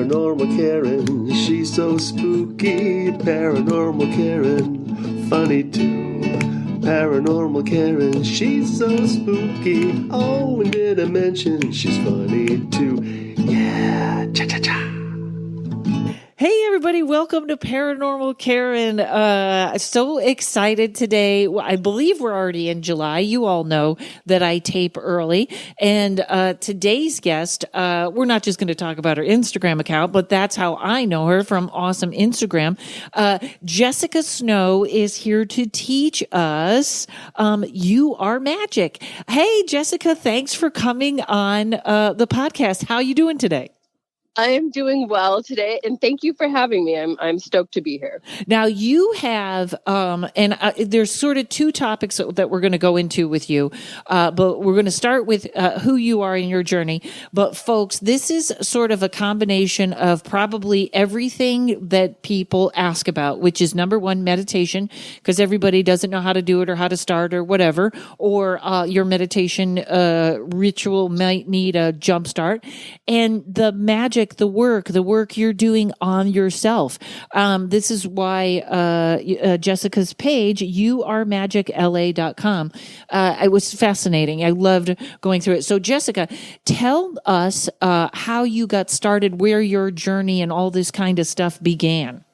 Paranormal Karen, she's so spooky. Paranormal Karen, funny too. Paranormal Karen, she's so spooky. Oh, and did I mention she's funny too? Yeah, cha-cha-cha. Hey everybody, welcome to Paranormal Karen. So excited today. I believe we're already in July. You all know that I tape early. And today's guest, we're not just going to talk about her Instagram account, but that's how I know her, from awesome Instagram. Jessica Snow is here to teach us You Are Magic. Hey Jessica, thanks for coming on the podcast. How are you doing today? I am doing well today, and thank you for having me. I'm stoked to be here. Now you have, there's sort of two topics that we're going to go into with you, but we're going to start with who you are in your journey. But folks, this is sort of a combination of probably everything that people ask about, which is number one, meditation, because everybody doesn't know how to do it or how to start or whatever, or your meditation ritual might need a jump start, and the magic. The work you're doing on yourself. This is why Jessica's page, youaremagicla.com. It was fascinating. I loved going through it. So Jessica, tell us how you got started, where your journey and all this kind of stuff began.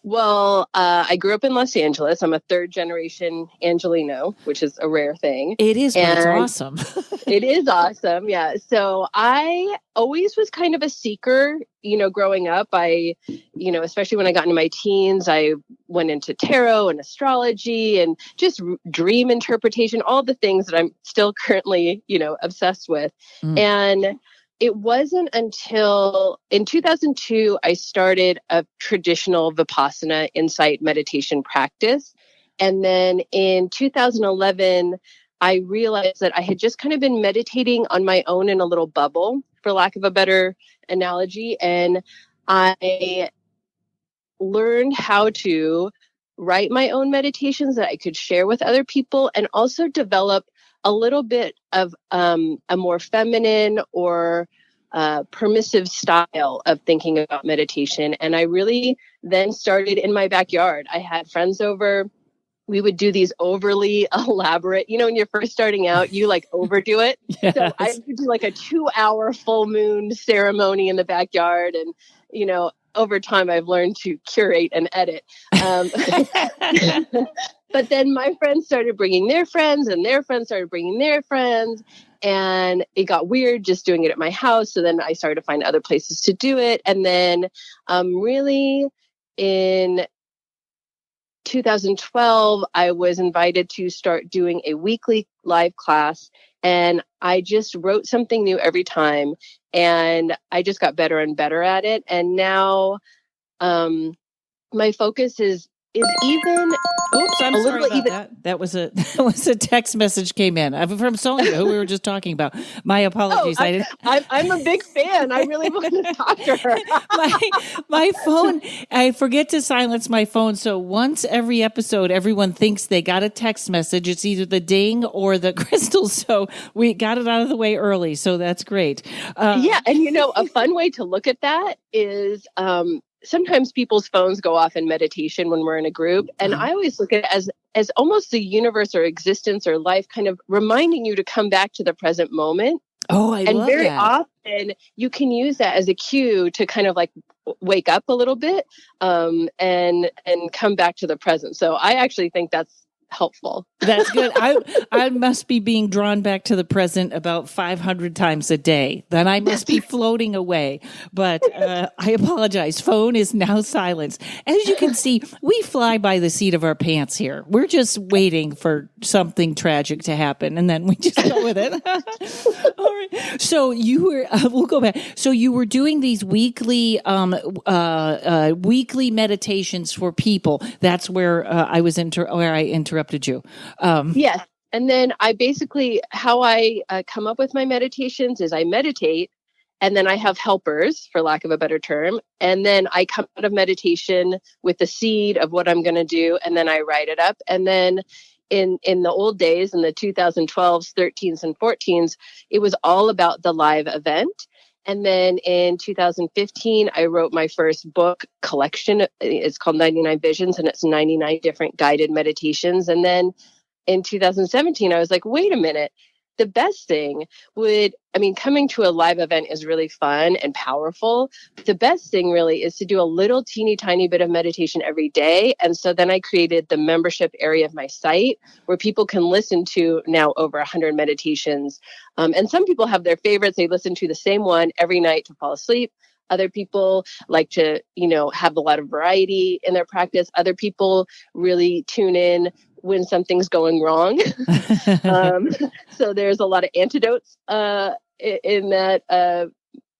Well, I grew up in Los Angeles. I'm a third generation Angelino, which is a rare thing. It is, but it's awesome. It is awesome. Yeah. So I always was kind of a seeker, growing up. Especially when I got into my teens, I went into tarot and astrology and just dream interpretation, all the things that I'm still currently, obsessed with. And it wasn't until in 2002, I started a traditional Vipassana insight meditation practice. And then in 2011, I realized that I had just kind of been meditating on my own in a little bubble, for lack of a better analogy. And I learned how to write my own meditations that I could share with other people, and also develop a little bit of a more feminine or permissive style of thinking about meditation. And I really then started in my backyard. I had friends over. We would do these overly elaborate, when you're first starting out, you overdo it. Yes. So I would do a 2-hour full moon ceremony in the backyard. And, over time, I've learned to curate and edit. But then my friends started bringing their friends, and their friends started bringing their friends. And it got weird just doing it at my house. So then I started to find other places to do it. And then really in 2012, I was invited to start doing a weekly live class. And I just wrote something new every time. And I just got better and better at it. And now my focus is even. Oops, I'm sorry about that. That was a text message came in from Sonia, who we were just talking about. My apologies. I'm a big fan. I really want to talk to her. my phone, I forget to silence my phone. So once every episode, everyone thinks they got a text message. It's either the ding or the crystal. So we got it out of the way early. So that's great. Yeah. And a fun way to look at that is, sometimes people's phones go off in meditation when we're in a group. And I always look at it as almost the universe or existence or life kind of reminding you to come back to the present moment. Oh, I love that. And very often you can use that as a cue to kind of wake up a little bit and come back to the present. So I actually think that's helpful. That's good. I must be being drawn back to the present about 500 times a day. Then I must be floating away. But I apologize. Phone is now silenced. As you can see, we fly by the seat of our pants here. We're just waiting for something tragic to happen, and then we just go with it. All right. So you were. We'll go back. So you were doing these weekly meditations for people. That's where I interrupted you. Yes. And then I basically, how I come up with my meditations is I meditate, and then I have helpers, for lack of a better term. And then I come out of meditation with the seed of what I'm going to do, and then I write it up. And then in the old days, in the 2012s, 13s, and 14s, it was all about the live event. And then in 2015, I wrote my first book collection. It's called 99 Visions, and it's 99 different guided meditations. And then in 2017, I was like, wait a minute. The best thing coming to a live event is really fun and powerful. The best thing really is to do a little teeny tiny bit of meditation every day. And so then I created the membership area of my site where people can listen to now over 100 meditations. And some people have their favorites. They listen to the same one every night to fall asleep. Other people like to, have a lot of variety in their practice. Other people really tune in when something's going wrong. So there's a lot of antidotes in that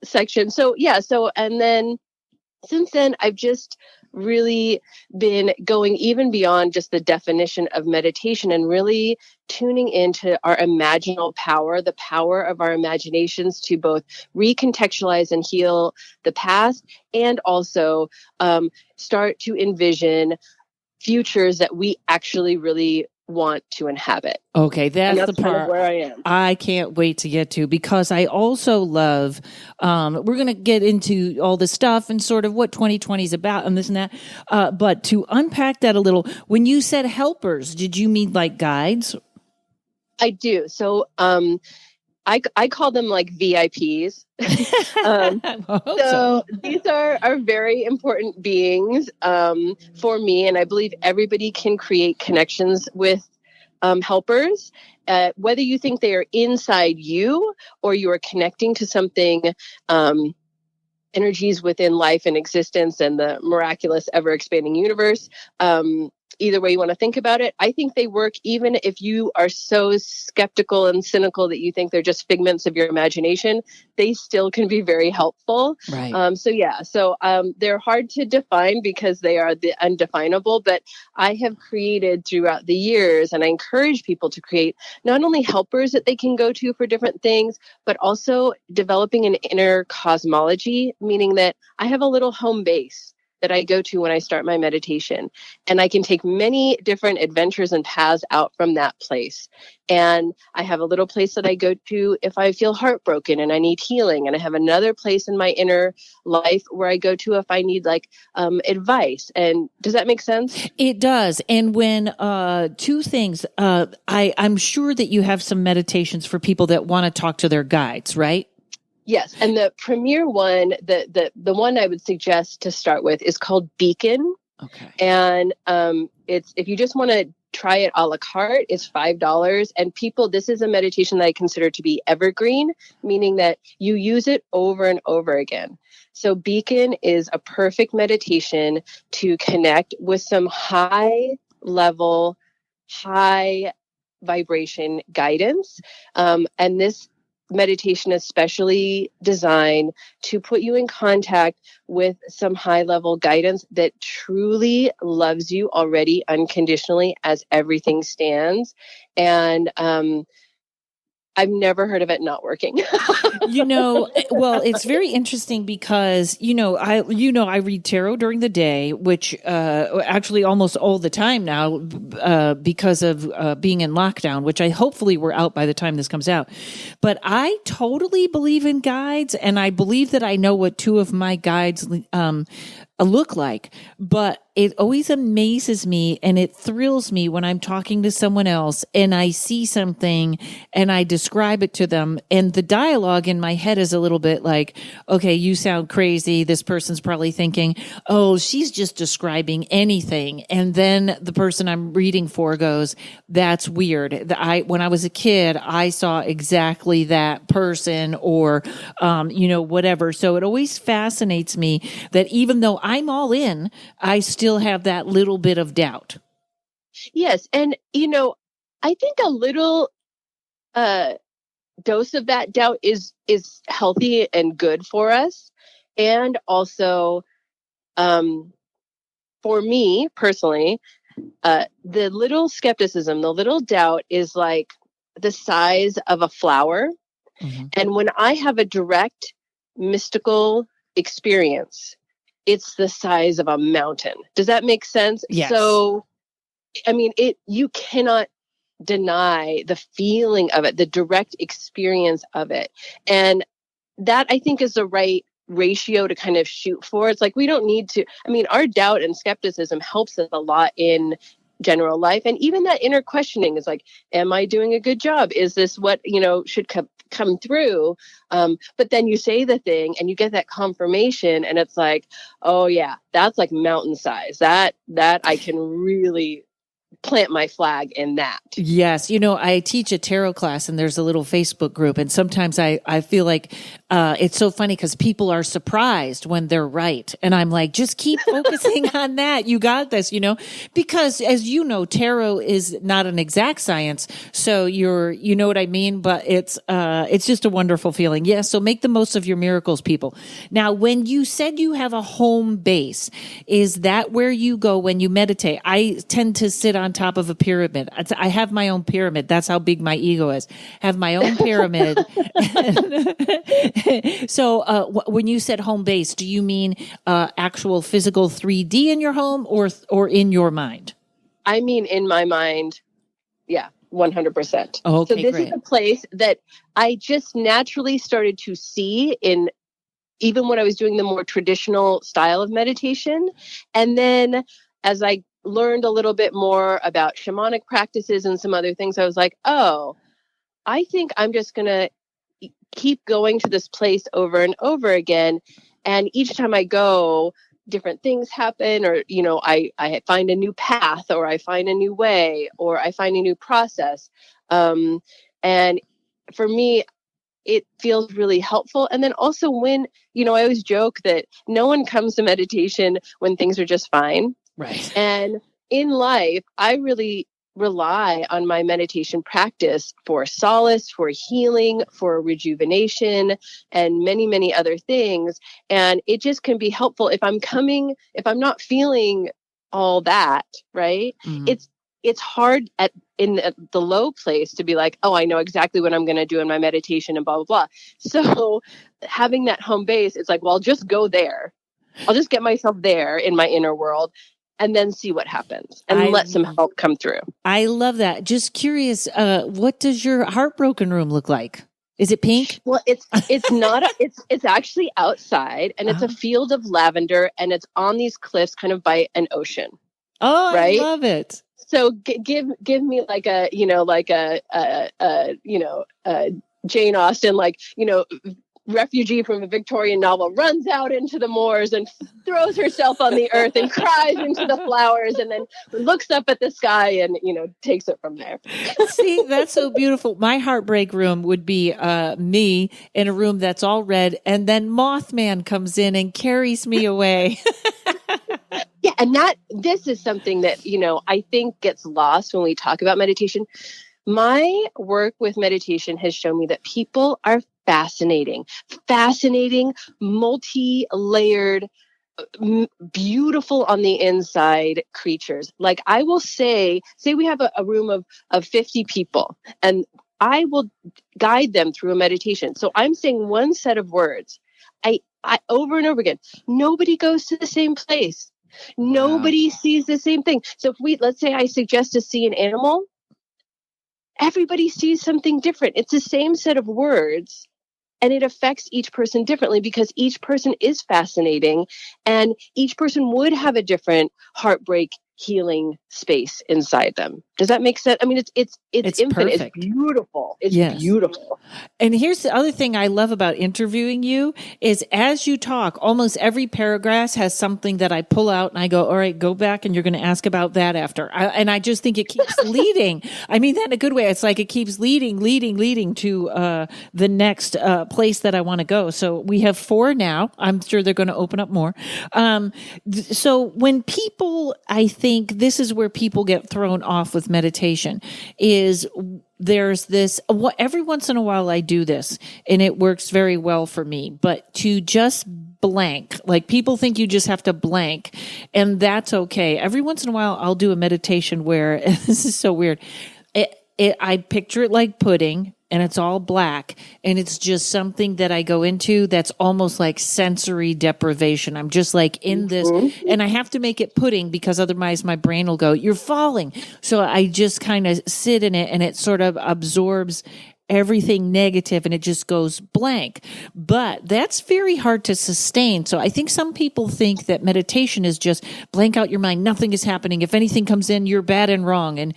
section. And then since then, I've just really been going even beyond just the definition of meditation and really tuning into our imaginal power, the power of our imaginations to both recontextualize and heal the past and also start to envision futures that we actually really want to inhabit. Okay, that's the part kind of where I am. I can't wait to get to, because I also love, we're going to get into all this stuff and sort of what 2020 is about and this and that. But to unpack that a little, when you said helpers, did you mean like guides? I do. So I call them like VIPs. So these are very important beings for me. And I believe everybody can create connections with helpers, whether you think they are inside you or you are connecting to something, energies within life and existence and the miraculous ever expanding universe. Either way you want to think about it, I think they work even if you are so skeptical and cynical that you think they're just figments of your imagination. They still can be very helpful. Right. So they're hard to define because they are the undefinable, but I have created throughout the years, and I encourage people to create not only helpers that they can go to for different things, but also developing an inner cosmology, meaning that I have a little home base that I go to when I start my meditation. And I can take many different adventures and paths out from that place. And I have a little place that I go to if I feel heartbroken and I need healing. And I have another place in my inner life where I go to if I need advice. And does that make sense? It does. And when two things, I'm sure that you have some meditations for people that want to talk to their guides, right? Yes, and the premier one, the one I would suggest to start with is called Beacon. Okay. And it's, if you just want to try it a la carte, it's $5. And this is a meditation that I consider to be evergreen, meaning that you use it over and over again. So Beacon is a perfect meditation to connect with some high level, high vibration guidance. And this meditation is specially designed to put you in contact with some high level guidance that truly loves you already unconditionally as everything stands. And I've never heard of it not working. Well, it's very interesting because, I read tarot during the day, which actually almost all the time now because of being in lockdown, which I hopefully we're out by the time this comes out. But I totally believe in guides, and I believe that I know what two of my guides look like, but it always amazes me and it thrills me when I'm talking to someone else and I see something and I describe it to them, and the dialogue in my head is a little bit like, okay, you sound crazy. This person's probably thinking, oh, she's just describing anything. And then the person I'm reading for goes, that's weird. When I was a kid, I saw exactly that person or, whatever. So it always fascinates me that even though I'm all in, I still have that little bit of doubt. Yes. And, I think a little dose of that doubt is healthy and good for us. And also, for me personally, the little skepticism, the little doubt is like the size of a flower. Mm-hmm. And when I have a direct mystical experience, it's the size of a mountain. Does that make sense? Yes. So, you cannot deny the feeling of it, the direct experience of it. And that I think is the right ratio to kind of shoot for. It's like, we don't need to, I mean, our doubt and skepticism helps us a lot in general life. And even that inner questioning is like, am I doing a good job? Is this what, should come through? But then you say the thing and you get that confirmation and it's like, oh yeah, that's like mountain size. That I can really plant my flag in that. Yes. I teach a tarot class and there's a little Facebook group. And sometimes I feel like it's so funny because people are surprised when they're right. And I'm like, just keep focusing on that. You got this, because as you know, tarot is not an exact science. So you know what I mean? But it's just a wonderful feeling. Yes. Yeah, so make the most of your miracles, people. Now, when you said you have a home base, is that where you go when you meditate? I tend to sit on top of a pyramid. I have my own pyramid. That's how big my ego is. Have my own pyramid. So when you said home base, do you mean actual physical 3D in your home or in your mind? I mean, in my mind, yeah, 100%. Okay, so this great. is a place that I just naturally started to see in even when I was doing the more traditional style of meditation. And then as I learned a little bit more about shamanic practices and some other things, I was like, oh, I think I'm just going to keep going to this place over and over again. And each time I go, different things happen, or, I find a new path, or I find a new way, or I find a new process. And for me, it feels really helpful. And then also when, I always joke that no one comes to meditation when things are just fine. Right. And in life, I really rely on my meditation practice for solace, for healing, for rejuvenation, and many, many other things. And it just can be helpful if I'm not feeling all that, right? Mm-hmm. It's hard in the low place to be like, oh, I know exactly what I'm going to do in my meditation and blah, blah, blah. So having that home base, it's like, well, I'll just go there. I'll just get myself there in my inner world and then see what happens and let some help come through. I love that. Just curious, what does your heartbroken room look like? Is it pink? Well, it's not. It's actually outside, and it's a field of lavender, and it's on these cliffs, kind of by an ocean. Oh, right? I love it. So give me like a Jane Austen, refugee from a Victorian novel, runs out into the moors and throws herself on the earth and cries into the flowers, and then looks up at the sky and, takes it from there. See, that's so beautiful. My heartbreak room would be me in a room that's all red, and then Mothman comes in and carries me away. Yeah, and this is something that, I think gets lost when we talk about meditation. My work with meditation has shown me that people are fascinating, multi-layered, beautiful on the inside creatures. Like I will say we have a room of 50 people, and I will guide them through a meditation. So I'm saying one set of words. I over and over again, nobody goes to the same place. Nobody sees the same thing. So let's say I suggest to see an animal, everybody sees something different. It's the same set of words, and it affects each person differently because each person is fascinating, and each person would have a different heartbreak healing space inside them. Does that make sense? I mean, it's infinite. Perfect. It's beautiful. It's beautiful. And here's the other thing I love about interviewing you is as you talk, almost every paragraph has something that I pull out and I go, all right, go back and you're going to ask about that after. And I just think it keeps leading. I mean that in a good way. It's like it keeps leading to the next place that I want to go. So we have 4 now. I'm sure they're going to open up more. So when people, I think this is where people get thrown off with meditation is there's this, every once in a while I do this and it works very well for me, but to just blank, like people think you just have to blank, and that's okay. Every once in a while I'll do a meditation where, this is so weird, I picture it like pudding and it's all black and it's just something that I go into that's almost like sensory deprivation. I'm just like in this, and I have to make it pudding because otherwise my brain will go, you're falling. So I just kind of sit in it and it sort of absorbs everything negative and it just goes blank. But that's very hard to sustain. So I think some people think that meditation is just blank out your mind. Nothing is happening. If anything comes in, you're bad and wrong. And,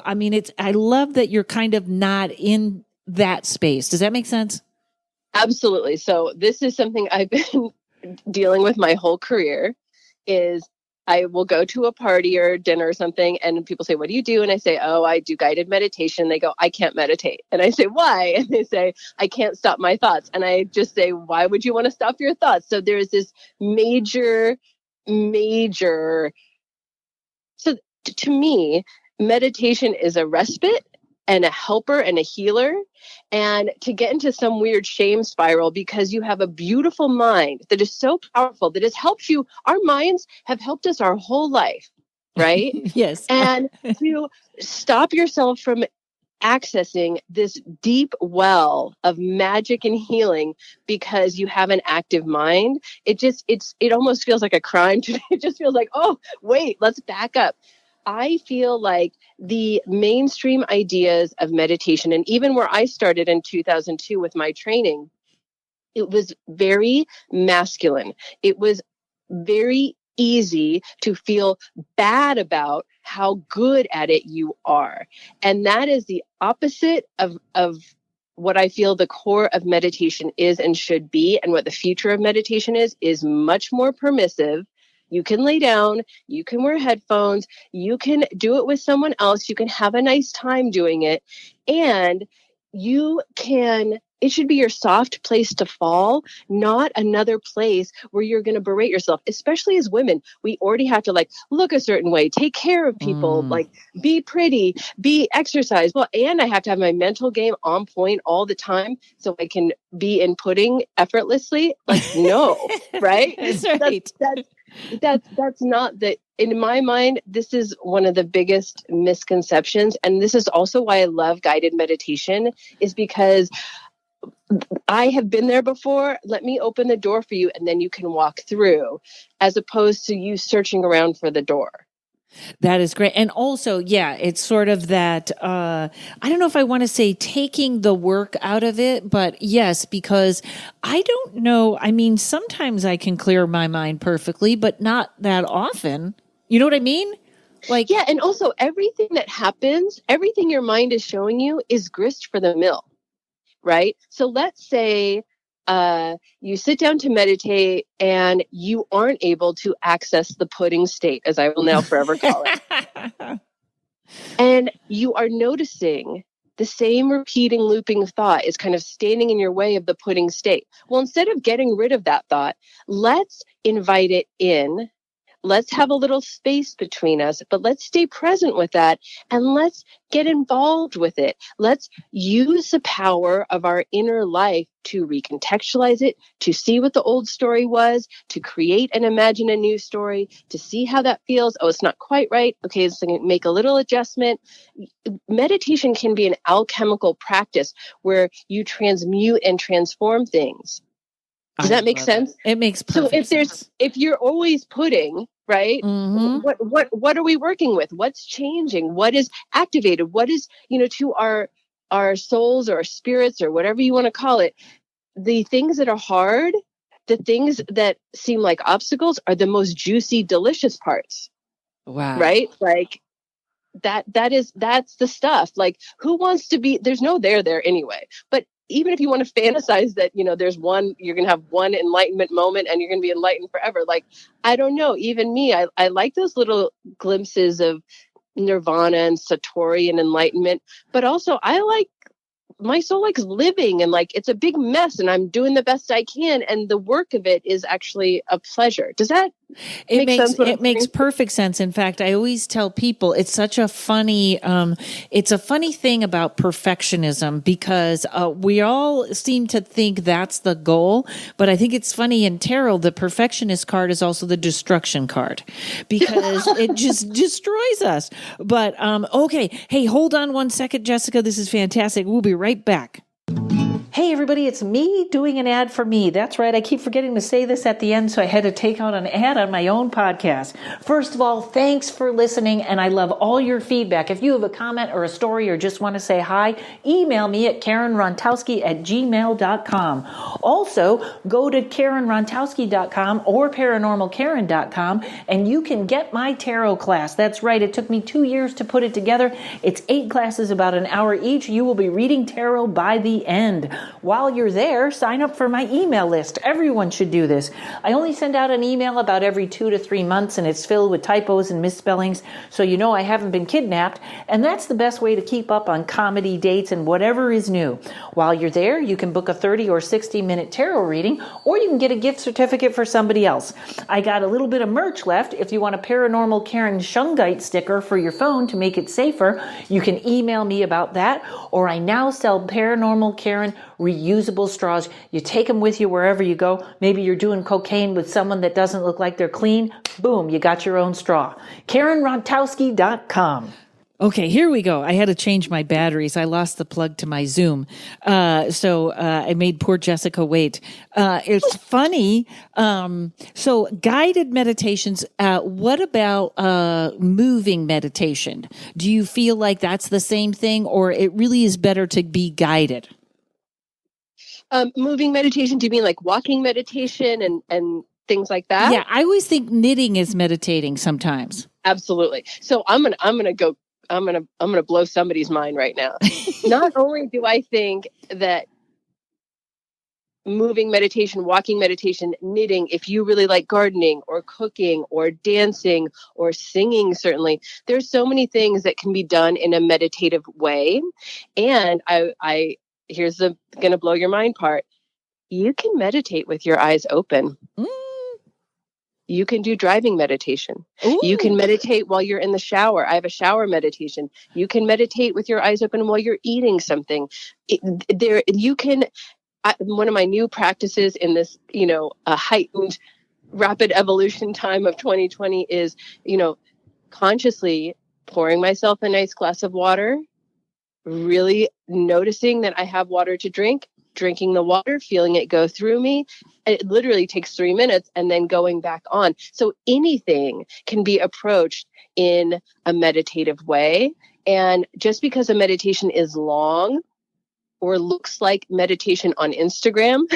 I mean, I love that you're kind of not in that space. Does that make sense? Absolutely. So this is something I've been dealing with my whole career. Is I will go to a party or dinner or something and people say, what do you do? And I say, oh, I do guided meditation. They go, I can't meditate. And I say, why? And they say, I can't stop my thoughts. And I just say, why would you want to stop your thoughts? So there's this major. So to me, meditation is a respite and a helper and a healer, and to get into some weird shame spiral because you have a beautiful mind that is so powerful that has helped you. Our minds have helped us our whole life, right? Yes. And to stop yourself from accessing this deep well of magic and healing because you have an active mind, it almost feels like a crime to me. It just feels like, oh, wait, let's back up. I feel like the mainstream ideas of meditation, and even where I started in 2002 with my training, it was very masculine. It was very easy to feel bad about how good at it you are. And that is the opposite of what I feel the core of meditation is and should be. And what the future of meditation is much more permissive. You can lay down, you can wear headphones, you can do it with someone else, you can have a nice time doing it, and it should be your soft place to fall, not another place where you're going to berate yourself, especially as women. We already have to look a certain way, take care of people, be pretty, be exercise. Well, and I have to have my mental game on point all the time so I can be inputting effortlessly. No, right? That's right. That's not in my mind, this is one of the biggest misconceptions. And this is also why I love guided meditation, is because I have been there before. Let me open the door for you and then you can walk through, as opposed to you searching around for the door. That is great. And also, yeah, it's sort of that, I don't know if I want to say taking the work out of it, but yes, because I don't know. I mean, sometimes I can clear my mind perfectly, but not that often. You know what I mean? Yeah. And also everything that happens, everything your mind is showing you is grist for the mill, right? So let's say you sit down to meditate and you aren't able to access the pudding state, as I will now forever call it. And you are noticing the same repeating, looping thought is kind of standing in your way of the pudding state. Well, instead of getting rid of that thought, let's invite it in. Let's have a little space between us, but let's stay present with that and let's get involved with it. Let's use the power of our inner life to recontextualize it, to see what the old story was, to create and imagine a new story, to see how that feels. Oh, it's not quite right. Okay, let's make a little adjustment. Meditation can be an alchemical practice where you transmute and transform things. Does that make sense? It makes perfect sense. So if you're always pudding, right? Mm-hmm. What are we working with? What's changing? What is activated? What is, to our souls or our spirits or whatever you want to call it, the things that are hard, the things that seem like obstacles are the most juicy, delicious parts. Wow. Right? That's the stuff. Who wants to be, there's no there anyway. But even if you want to fantasize that, there's you're going to have one enlightenment moment and you're going to be enlightened forever. I don't know, even me, I like those little glimpses of nirvana and satori and enlightenment, but also my soul likes living and it's a big mess and I'm doing the best I can. And the work of it is actually a pleasure. Does that make sense? It makes perfect sense. In fact, I always tell people it's such a funny, it's a funny thing about perfectionism because we all seem to think that's the goal. But I think it's funny in tarot, the perfectionist card is also the destruction card because it just destroys us. But okay. Hey, hold on one second, Jessica. This is fantastic. We'll be right back. Hey, everybody, it's me doing an ad for me. That's right. I keep forgetting to say this at the end, so I had to take out an ad on my own podcast. First of all, thanks for listening, and I love all your feedback. If you have a comment or a story or just want to say hi, email me at karenrontowski@gmail.com. Also, go to karenrontowski.com or paranormalkaren.com, and you can get my tarot class. That's right. It took me 2 years to put it together. It's 8 classes, about an hour each. You will be reading tarot by the end. While you're there, sign up for my email list. Everyone should do this. I only send out an email about every 2 to 3 months, and it's filled with typos and misspellings, so you know I haven't been kidnapped, and that's the best way to keep up on comedy, dates, and whatever is new. While you're there, you can book a 30 or 60-minute tarot reading, or you can get a gift certificate for somebody else. I got a little bit of merch left. If you want a Paranormal Karen Shungite sticker for your phone to make it safer, you can email me about that, or I now sell Paranormal Karen reusable straws. You take them with you wherever you go. Maybe you're doing cocaine with someone that doesn't look like they're clean. Boom, you got your own straw. karenrontowski.com. Okay, here we go. I had to change my batteries. I lost the plug to my Zoom. So I made poor Jessica wait. It's funny. So guided meditations, what about moving meditation? Do you feel like that's the same thing, or it really is better to be guided? Moving meditation, do you mean like walking meditation and things like that? Yeah, I always think knitting is meditating sometimes. Absolutely. So I'm gonna blow somebody's mind right now. Not only do I think that moving meditation, walking meditation, knitting, if you really like gardening or cooking or dancing or singing, certainly, there's so many things that can be done in a meditative way. And I here's the gonna blow your mind part. You can meditate with your eyes open. You can do driving meditation. Ooh. You can meditate while you're in the shower. I have a shower meditation. You can meditate with your eyes open while you're eating something. One of my new practices in this, a heightened rapid evolution time of 2020 is, consciously pouring myself a nice glass of water, really noticing that I have water to drink, drinking the water, feeling it go through me. It literally takes 3 minutes and then going back on. So anything can be approached in a meditative way. And just because a meditation is long or looks like meditation on Instagram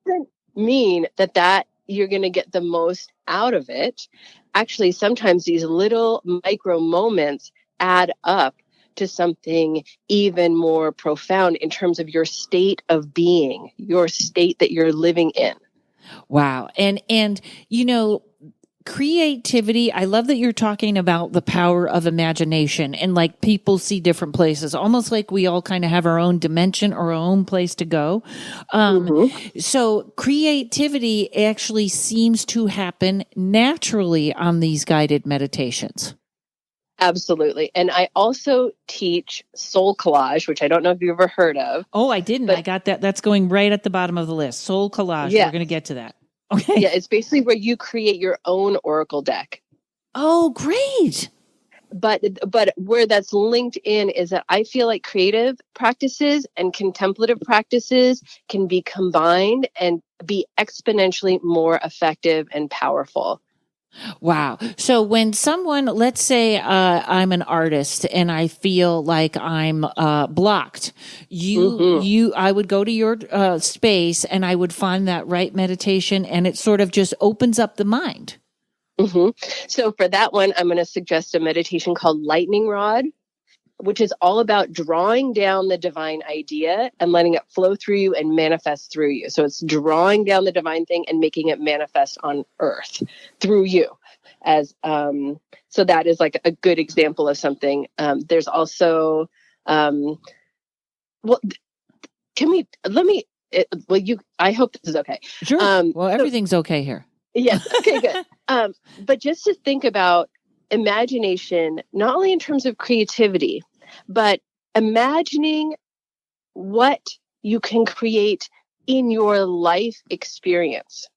doesn't mean that you're going to get the most out of it. Actually, sometimes these little micro moments add up to something even more profound in terms of your state of being, your state that you're living in. Wow. And creativity, I love that you're talking about the power of imagination, and like people see different places, almost like we all kind of have our own dimension or our own place to go. So creativity actually seems to happen naturally on these guided meditations. Absolutely. And I also teach soul collage, which I don't know if you've ever heard of. Oh, I didn't. I got that. That's going right at the bottom of the list. Soul collage. Yeah. We're going to get to that. Okay. Yeah, it's basically where you create your own oracle deck. Oh, great. But where that's linked in is that I feel like creative practices and contemplative practices can be combined and be exponentially more effective and powerful. Wow. So when someone, let's say I'm an artist and I feel like I'm blocked, I would go to your space and I would find that right meditation, and it sort of just opens up the mind. So for that one, I'm going to suggest a meditation called Lightning Rod, which is all about drawing down the divine idea and letting it flow through you and manifest through you. So it's drawing down the divine thing and making it manifest on earth through you. So that is like a good example of something. There's also, I hope this is okay. Sure. Everything's okay here. Yes. Okay, good. But just to think about imagination, not only in terms of creativity, but imagining what you can create in your life experience.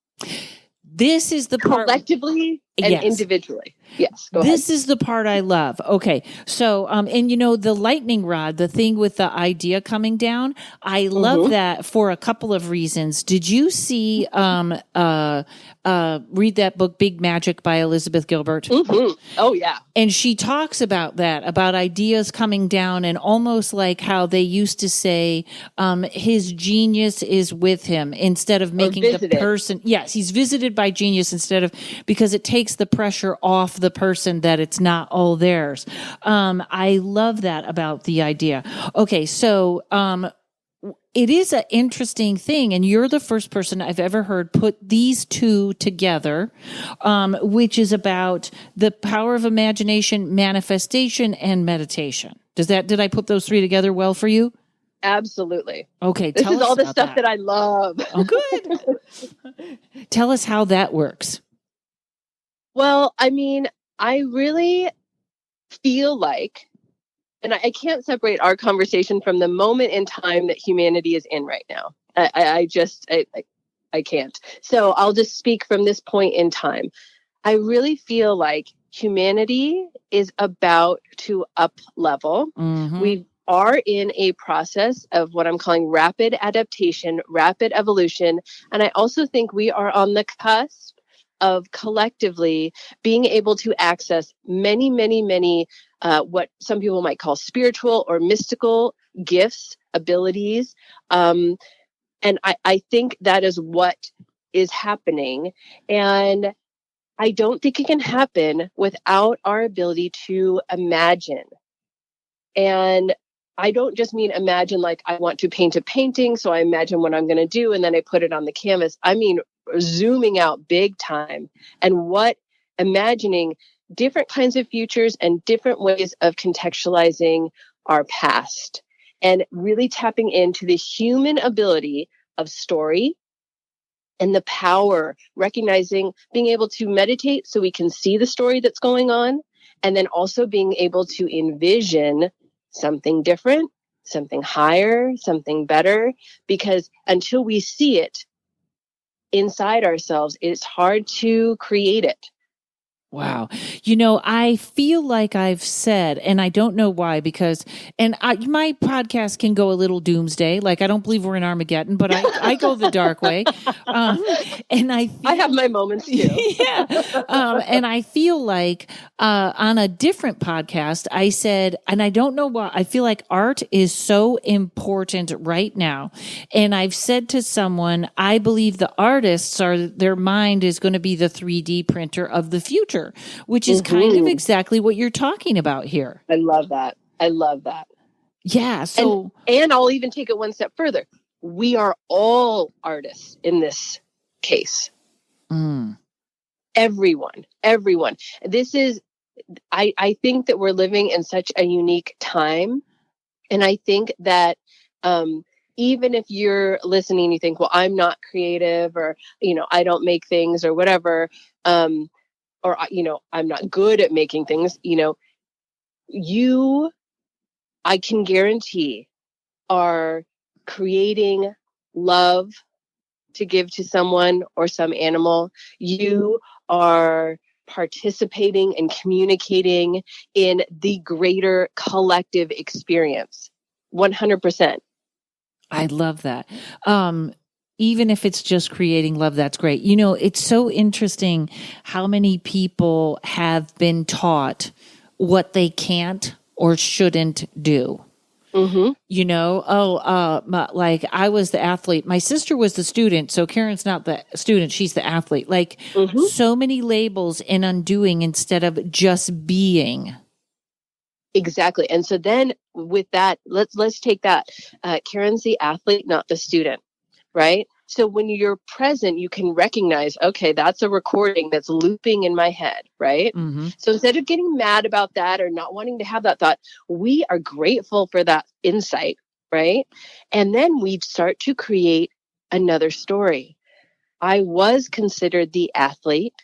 This is the part collectively and Yes. individually. Yes, go This ahead. is the part I love. Okay. So, and the lightning rod, the thing with the idea coming down, I love that for a couple of reasons. Did you see, read that book, Big Magic by Elizabeth Gilbert? Oh, yeah. And she talks about that, about ideas coming down, and almost like how they used to say, his genius is with him instead of making the person. Yes, he's visited by genius instead of, because it takes the pressure off the person that it's not all theirs. I love that about the idea. Okay. So, it is an interesting thing, and you're the first person I've ever heard put these two together, which is about the power of imagination, manifestation, and meditation. Did I put those three together well for you? Absolutely. Okay, this is all the stuff that I love. Oh, good. Tell us how that works. Well, I mean, I really feel like, and I can't separate our conversation from the moment in time that humanity is in right now. I can't. So I'll just speak from this point in time. I really feel like humanity is about to up level. We are in a process of what I'm calling rapid adaptation, rapid evolution. And I also think we are on the cusp of collectively being able to access many, many, many what some people might call spiritual or mystical gifts, abilities. And I think that is what is happening. And I don't think it can happen without our ability to imagine. And I don't just mean imagine like I want to paint a painting, so I imagine what I'm going to do and then I put it on the canvas. I mean, zooming out big time, and what imagining different kinds of futures and different ways of contextualizing our past, and really tapping into the human ability of story and the power, recognizing, being able to meditate so we can see the story that's going on, and then also being able to envision something different, something higher, something better, because until we see it inside ourselves, it's hard to create it. Wow. I feel like I've said, and I don't know why, because, my podcast can go a little doomsday. Like, I don't believe we're in Armageddon, but I go the dark way. And I have my moments too. Yeah. And I feel like, on a different podcast, I said, and I don't know why, I feel like art is so important right now. And I've said to someone, I believe the artists their mind is going to be the 3D printer of the future, which is kind of exactly what you're talking about here. I love that. Yeah. So, and I'll even take it one step further. We are all artists in this case. Everyone. This is, I think that we're living in such a unique time. And I think that, even if you're listening, you think, well, I'm not creative, or, I don't make things or whatever, or, I'm not good at making things, I can guarantee, are creating love to give to someone or some animal. You are participating and communicating in the greater collective experience. 100%. I love that. Even if it's just creating love, that's great. It's so interesting how many people have been taught what they can't or shouldn't do. Like I was the athlete. My sister was the student. So Karen's not the student. She's the athlete. Like so many labels and undoing instead of just being. Exactly. And so then with that, let's take that. Karen's the athlete, not the student, right? So when you're present, you can recognize, okay, that's a recording that's looping in my head, right? So instead of getting mad about that or not wanting to have that thought, we are grateful for that insight, right? And then we start to create another story. I was considered the athlete.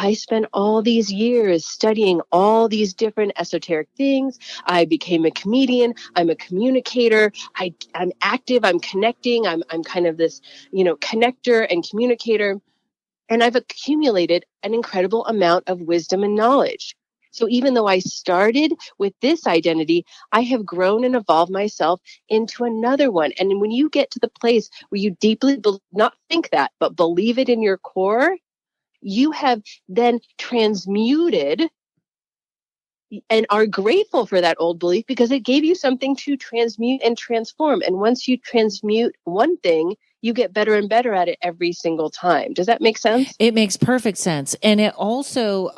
I spent all these years studying all these different esoteric things. I became a comedian. I'm a communicator. I'm active. I'm connecting. I'm kind of this, connector and communicator. And I've accumulated an incredible amount of wisdom and knowledge. So even though I started with this identity, I have grown and evolved myself into another one. And when you get to the place where you deeply not think that, but believe it in your core, you have then transmuted and are grateful for that old belief because it gave you something to transmute and transform. And once you transmute one thing, you get better and better at it every single time. Does that make sense? It makes perfect sense. And it also,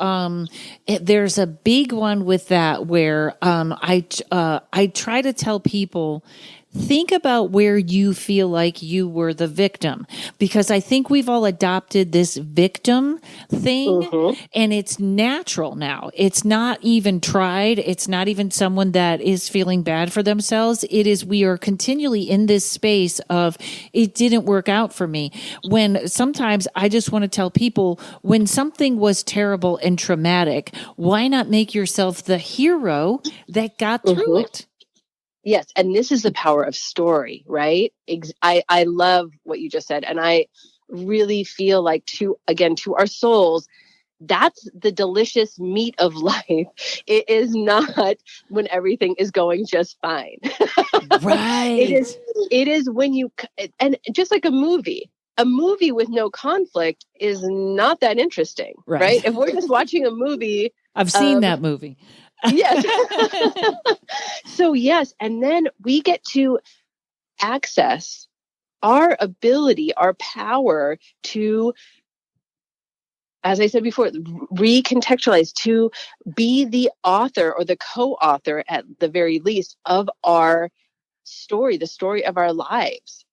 there's a big one with that where, I try to tell people, think about where you feel like you were the victim, because I think we've all adopted this victim thing, and it's natural now. It's not even tried. It's not even someone that is feeling bad for themselves. It is, we are continually in this space of, it didn't work out for me. When sometimes I just want to tell people, when something was terrible and traumatic, why not make yourself the hero that got through it? Yes. And this is the power of story, right? I love what you just said. And I really feel like to our souls, that's the delicious meat of life. It is not when everything is going just fine. Right. It is when you, and just like a movie with no conflict is not that interesting, right? If we're just watching a movie. I've seen that movie. Yes. So yes. And then we get to access our ability, our power to, as I said before, recontextualize, to be the author or the co-author at the very least of our story, the story of our lives.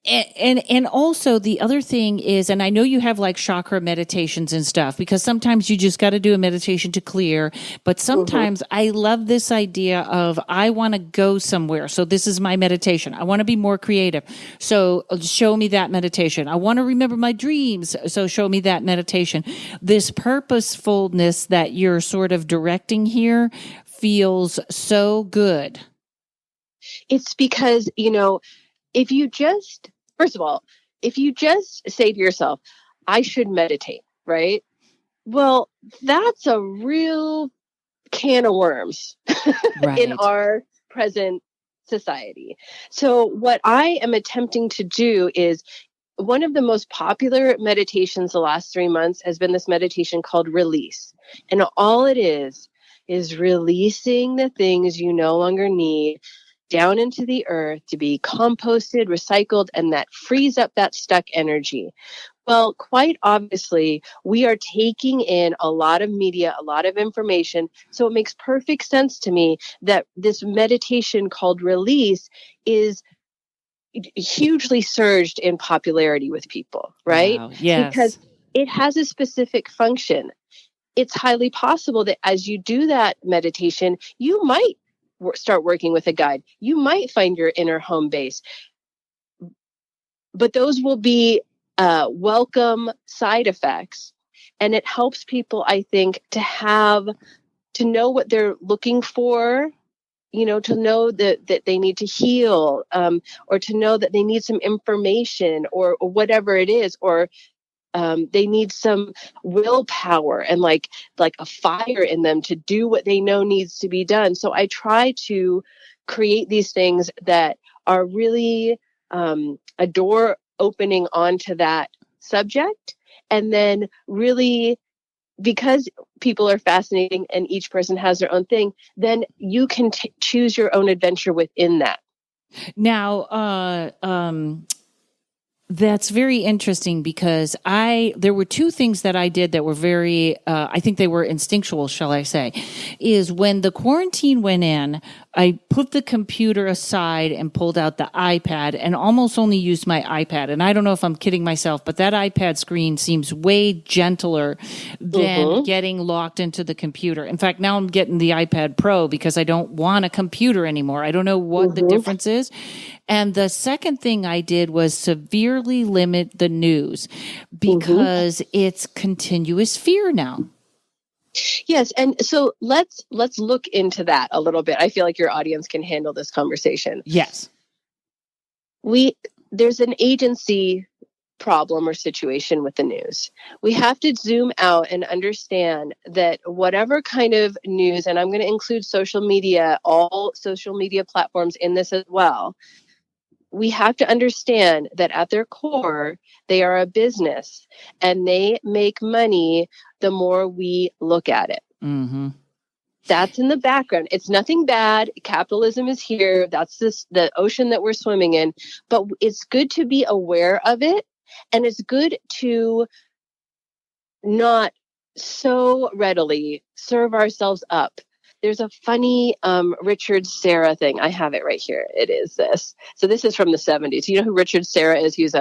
And also the other thing is, and I know you have like chakra meditations and stuff, because sometimes you just got to do a meditation to clear. But sometimes I love this idea of, I want to go somewhere. So this is my meditation. I want to be more creative. So show me that meditation. I want to remember my dreams. So show me that meditation. This purposefulness that you're sort of directing here feels so good. It's because, if you just, first of all, if you just say to yourself, I should meditate, right? Well, that's a real can of worms in our present society. So what I am attempting to do is, one of the most popular meditations the last 3 months has been this meditation called Release. And all it is releasing the things you no longer need down into the earth to be composted, recycled, and that frees up that stuck energy. Well, quite obviously, we are taking in a lot of media, a lot of information. So it makes perfect sense to me that this meditation called Release is hugely surged in popularity with people, right? Wow. Yes. Because it has a specific function. It's highly possible that as you do that meditation, you might start working with a guide. You might find your inner home base. But those will be welcome side effects. And it helps people, I think, to know what they're looking for, to know that they need to heal, or to know that they need some information or whatever it is, or they need some willpower and like a fire in them to do what they know needs to be done. So I try to create these things that are really a door opening onto that subject. And then really, because people are fascinating and each person has their own thing, then you can choose your own adventure within that. Now, that's very interesting, because there were two things that I did that were very, I think they were instinctual, shall I say, is when the quarantine went in, I put the computer aside and pulled out the iPad and almost only used my iPad. And I don't know if I'm kidding myself, but that iPad screen seems way gentler than getting locked into the computer. In fact, now I'm getting the iPad Pro because I don't want a computer anymore. I don't know what the difference is. And the second thing I did was severely limit the news, because it's continuous fear now. Yes. And so let's look into that a little bit. I feel like your audience can handle this conversation. Yes. There's an agency problem or situation with the news. We have to zoom out and understand that whatever kind of news, and I'm going to include social media, all social media platforms in this as well, we have to understand that at their core, they are a business and they make money the more we look at it. Mm-hmm. That's in the background. It's nothing bad. Capitalism is here. That's the ocean that we're swimming in. But it's good to be aware of it. And it's good to not so readily serve ourselves up. There's a funny Richard Serra thing. I have it right here. It is this. So this is from the 70s. You know who Richard Serra is? He's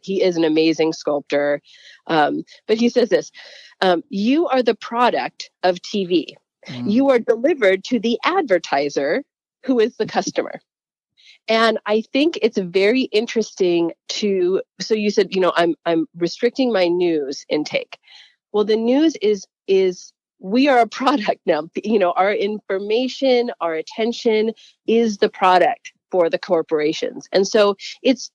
he is an amazing sculptor. But he says this, you are the product of TV. You are delivered to the advertiser, who is the customer. And I think it's very interesting so you said, I'm restricting my news intake. Well, the news is we are a product now. Our information, our attention is the product for the corporations. And so it's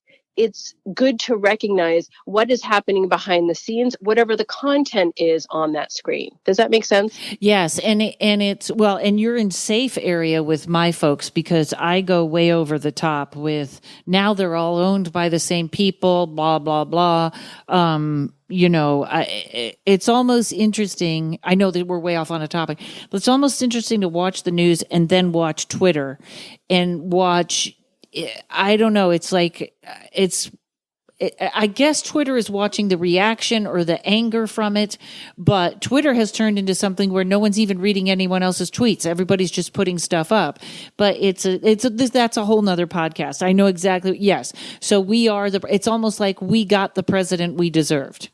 good to recognize what is happening behind the scenes, whatever the content is on that screen. Does that make sense? Yes. And you're in safe area with my folks, because I go way over the top with, now they're all owned by the same people, blah, blah, blah. It's almost interesting. I know that we're way off on a topic, but it's almost interesting to watch the news and then watch Twitter and watch, I don't know. It's like, I guess Twitter is watching the reaction or the anger from it, but Twitter has turned into something where no one's even reading anyone else's tweets. Everybody's just putting stuff up. But that's a whole nother podcast. I know exactly. Yes. So it's almost like we got the president we deserved.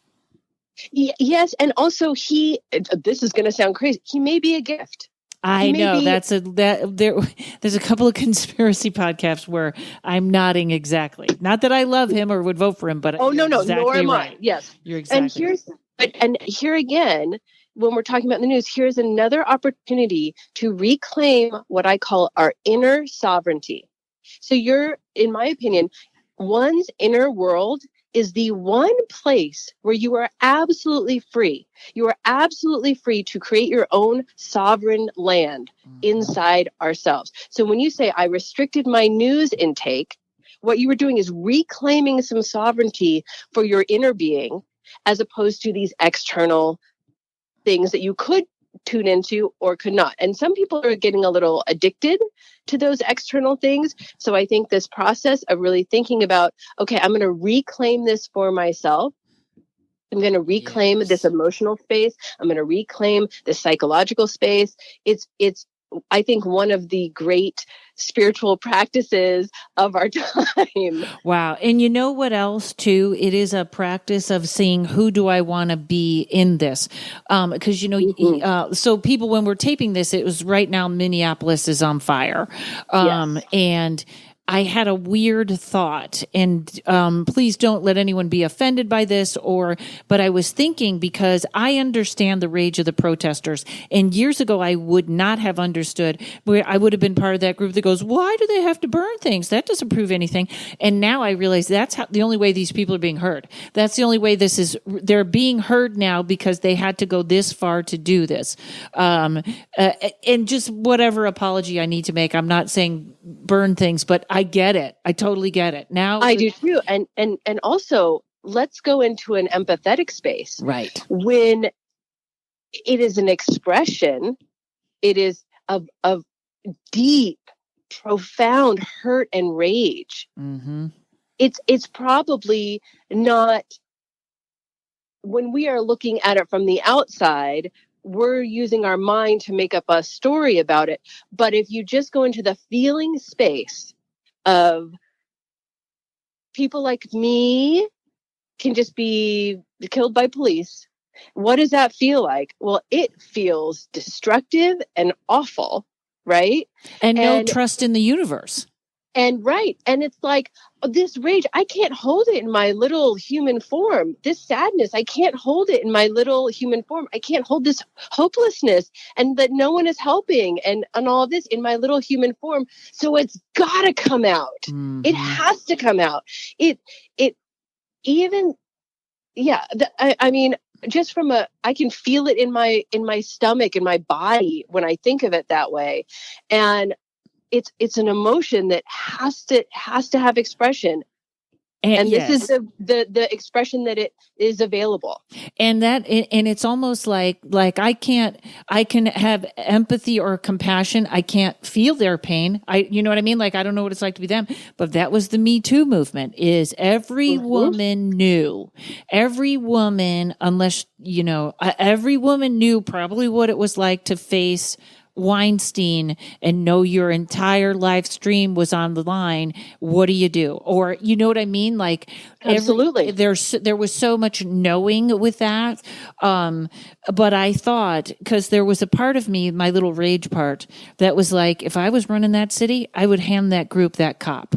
Yes. And also this is going to sound crazy. He may be a gift. I know there's a couple of conspiracy podcasts where I'm nodding exactly. Not that I love him or would vote for him, but no, exactly nor am right. I. Yes, you're exactly. And here again, when we're talking about the news, here's another opportunity to reclaim what I call our inner sovereignty. So in my opinion, one's inner world is the one place where you are absolutely free. You are absolutely free to create your own sovereign land inside ourselves. So when you say, I restricted my news intake, what you were doing is reclaiming some sovereignty for your inner being, as opposed to these external things that you could tune into or could not. And some people are getting a little addicted to those external things. So I think this process of really thinking about, okay, I'm going to reclaim this for myself. I'm going to reclaim this emotional space. I'm going to reclaim the psychological space. It's I think, one of the great spiritual practices of our time. Wow. And you know what else too? It is a practice of seeing, who do I want to be in this? Because, so people, when we're taping this, it was right now Minneapolis is on fire. And I had a weird thought, and please don't let anyone be offended by this, but I was thinking, because I understand the rage of the protesters, and years ago I would not have understood. I would have been part of that group that goes, why do they have to burn things? That doesn't prove anything. And now I realize that's the only way these people are being heard. That's the only way they're being heard now, because they had to go this far to do this. And just whatever apology I need to make, I'm not saying burn things, but I get it. I totally get it. Now I do too. And also, let's go into an empathetic space. Right. When it is an expression, it is of deep, profound hurt and rage. Mm-hmm. It's probably not, when we are looking at it from the outside, we're using our mind to make up a story about it. But if you just go into the feeling space of people like me can just be killed by police, what does that feel like? Well, it feels destructive and awful, right? And no trust in the universe. And right. And it's like, this rage, I can't hold it in my little human form. This sadness, I can't hold it in my little human form. I can't hold this hopelessness, and that no one is helping, and all this in my little human form. So it's got to come out. Mm-hmm. It has to come out. even, yeah, I mean, just I can feel it in my stomach, in my body when I think of it that way. And it's an emotion that has to have expression. And yes. This is the expression that it is available. And it's almost like I can have empathy or compassion. I can't feel their pain. You know what I mean? Like, I don't know what it's like to be them, but that was the Me Too movement. Is every woman knew, every woman, unless, every woman knew probably what it was like to face Weinstein and know your entire live stream was on the line. What do you do? Or, you know what I mean? Like, absolutely, there was so much knowing with that. But I thought, because there was a part of me, my little rage part, that was like, if I was running that city, I would hand that group that cop.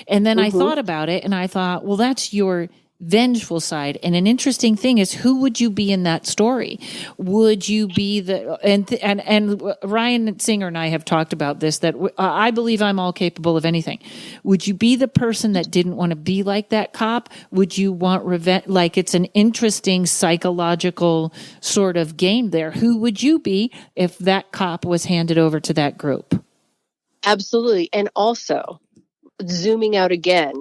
And then I thought about it, and I thought, well, that's your vengeful side. And an interesting thing is, who would you be in that story? Would you be and Ryan Singer and I have talked about this, that I believe I'm all capable of anything. Would you be the person that didn't want to be like that cop? Would you want revenge? Like, it's an interesting psychological sort of game there. Who would you be if that cop was handed over to that group? Absolutely. And also, zooming out again,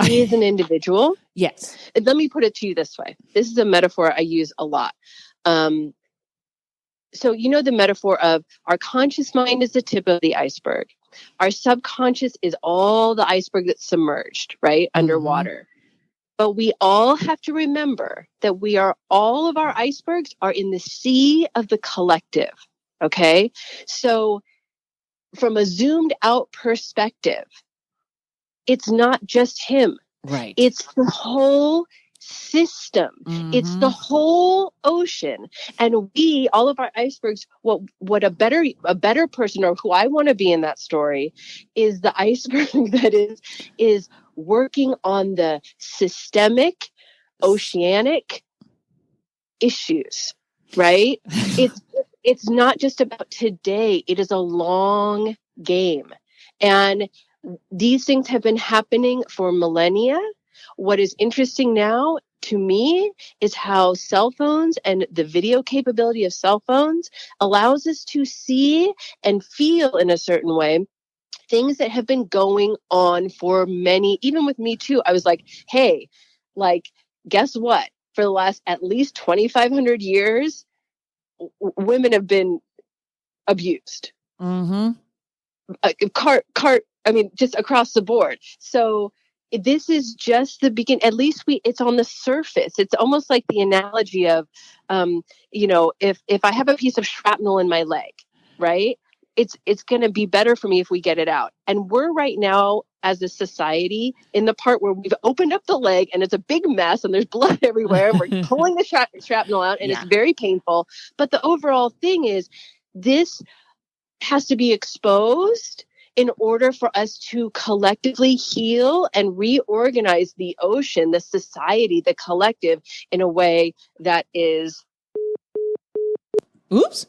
he is an individual. Yes. Let me put it to you this way. This is a metaphor I use a lot. So, the metaphor of our conscious mind is the tip of the iceberg. Our subconscious is all the iceberg that's submerged, right? Underwater. But we all have to remember that all of our icebergs are in the sea of the collective. Okay. So from a zoomed out perspective, it's not just him. Right. It's the whole system. It's the whole ocean. And all of our icebergs, what a better person, or who I want to be in that story, is the iceberg that is working on the systemic oceanic issues, right? It's not just about today. It is a long game. And these things have been happening for millennia. What is interesting now to me is how cell phones and the video capability of cell phones allows us to see and feel in a certain way things that have been going on for many, even with Me Too. I was like, hey, guess what? For the last at least 2,500 years, women have been abused. Just across the board. So this is just the beginning. At least it's on the surface. It's almost like the analogy of, if I have a piece of shrapnel in my leg, right? It's going to be better for me if we get it out. And we're right now, as a society, in the part where we've opened up the leg and it's a big mess and there's blood everywhere and we're pulling the shrapnel out and it's very painful. But the overall thing is, this has to be exposed in order for us to collectively heal and reorganize the ocean, the society, the collective, in a way that is... Oops.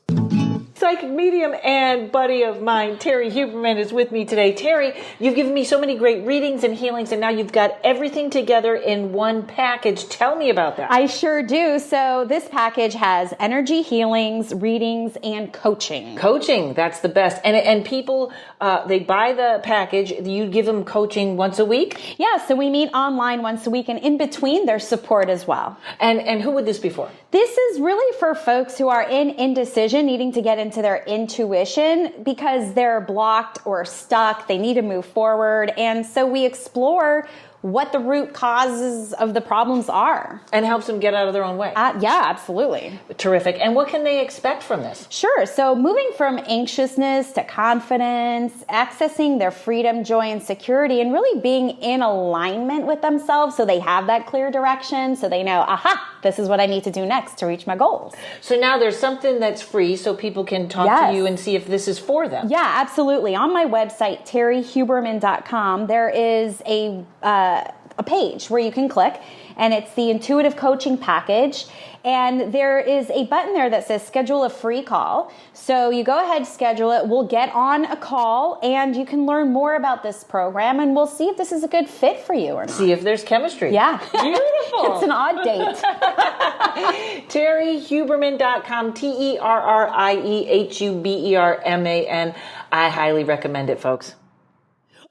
Psychic medium and buddy of mine, Terry Huberman, is with me today. Terry, you've given me so many great readings and healings, and now you've got everything together in one package. Tell me about that. I sure do. So this package has energy healings, readings, and coaching. Coaching, that's the best. And people, they buy the package. You give them coaching once a week? Yeah, so we meet online once a week, and in between, there's support as well. And who would this be for? This is really for folks who are in indecision, needing to get into their intuition because they're blocked or stuck. They need to move forward. And so we explore what the root causes of the problems are. And helps them get out of their own way. Yeah, absolutely. Terrific. And what can they expect from this? Sure. So moving from anxiousness to confidence, accessing their freedom, joy, and security, and really being in alignment with themselves so they have that clear direction, so they know, aha, this is what I need to do next to reach my goals. So now there's something that's free so people can talk to you and see if this is for them. Yeah, absolutely. On my website, terryhuberman.com, there is a a page where you can click, and it's the intuitive coaching package. And there is a button there that says schedule a free call. So you go ahead, schedule it. We'll get on a call and you can learn more about this program, and we'll see if this is a good fit for you or not. See if there's chemistry. Yeah. Beautiful. It's an odd date. TerryHuberman.com, TerrieHuberman. I highly recommend it, folks.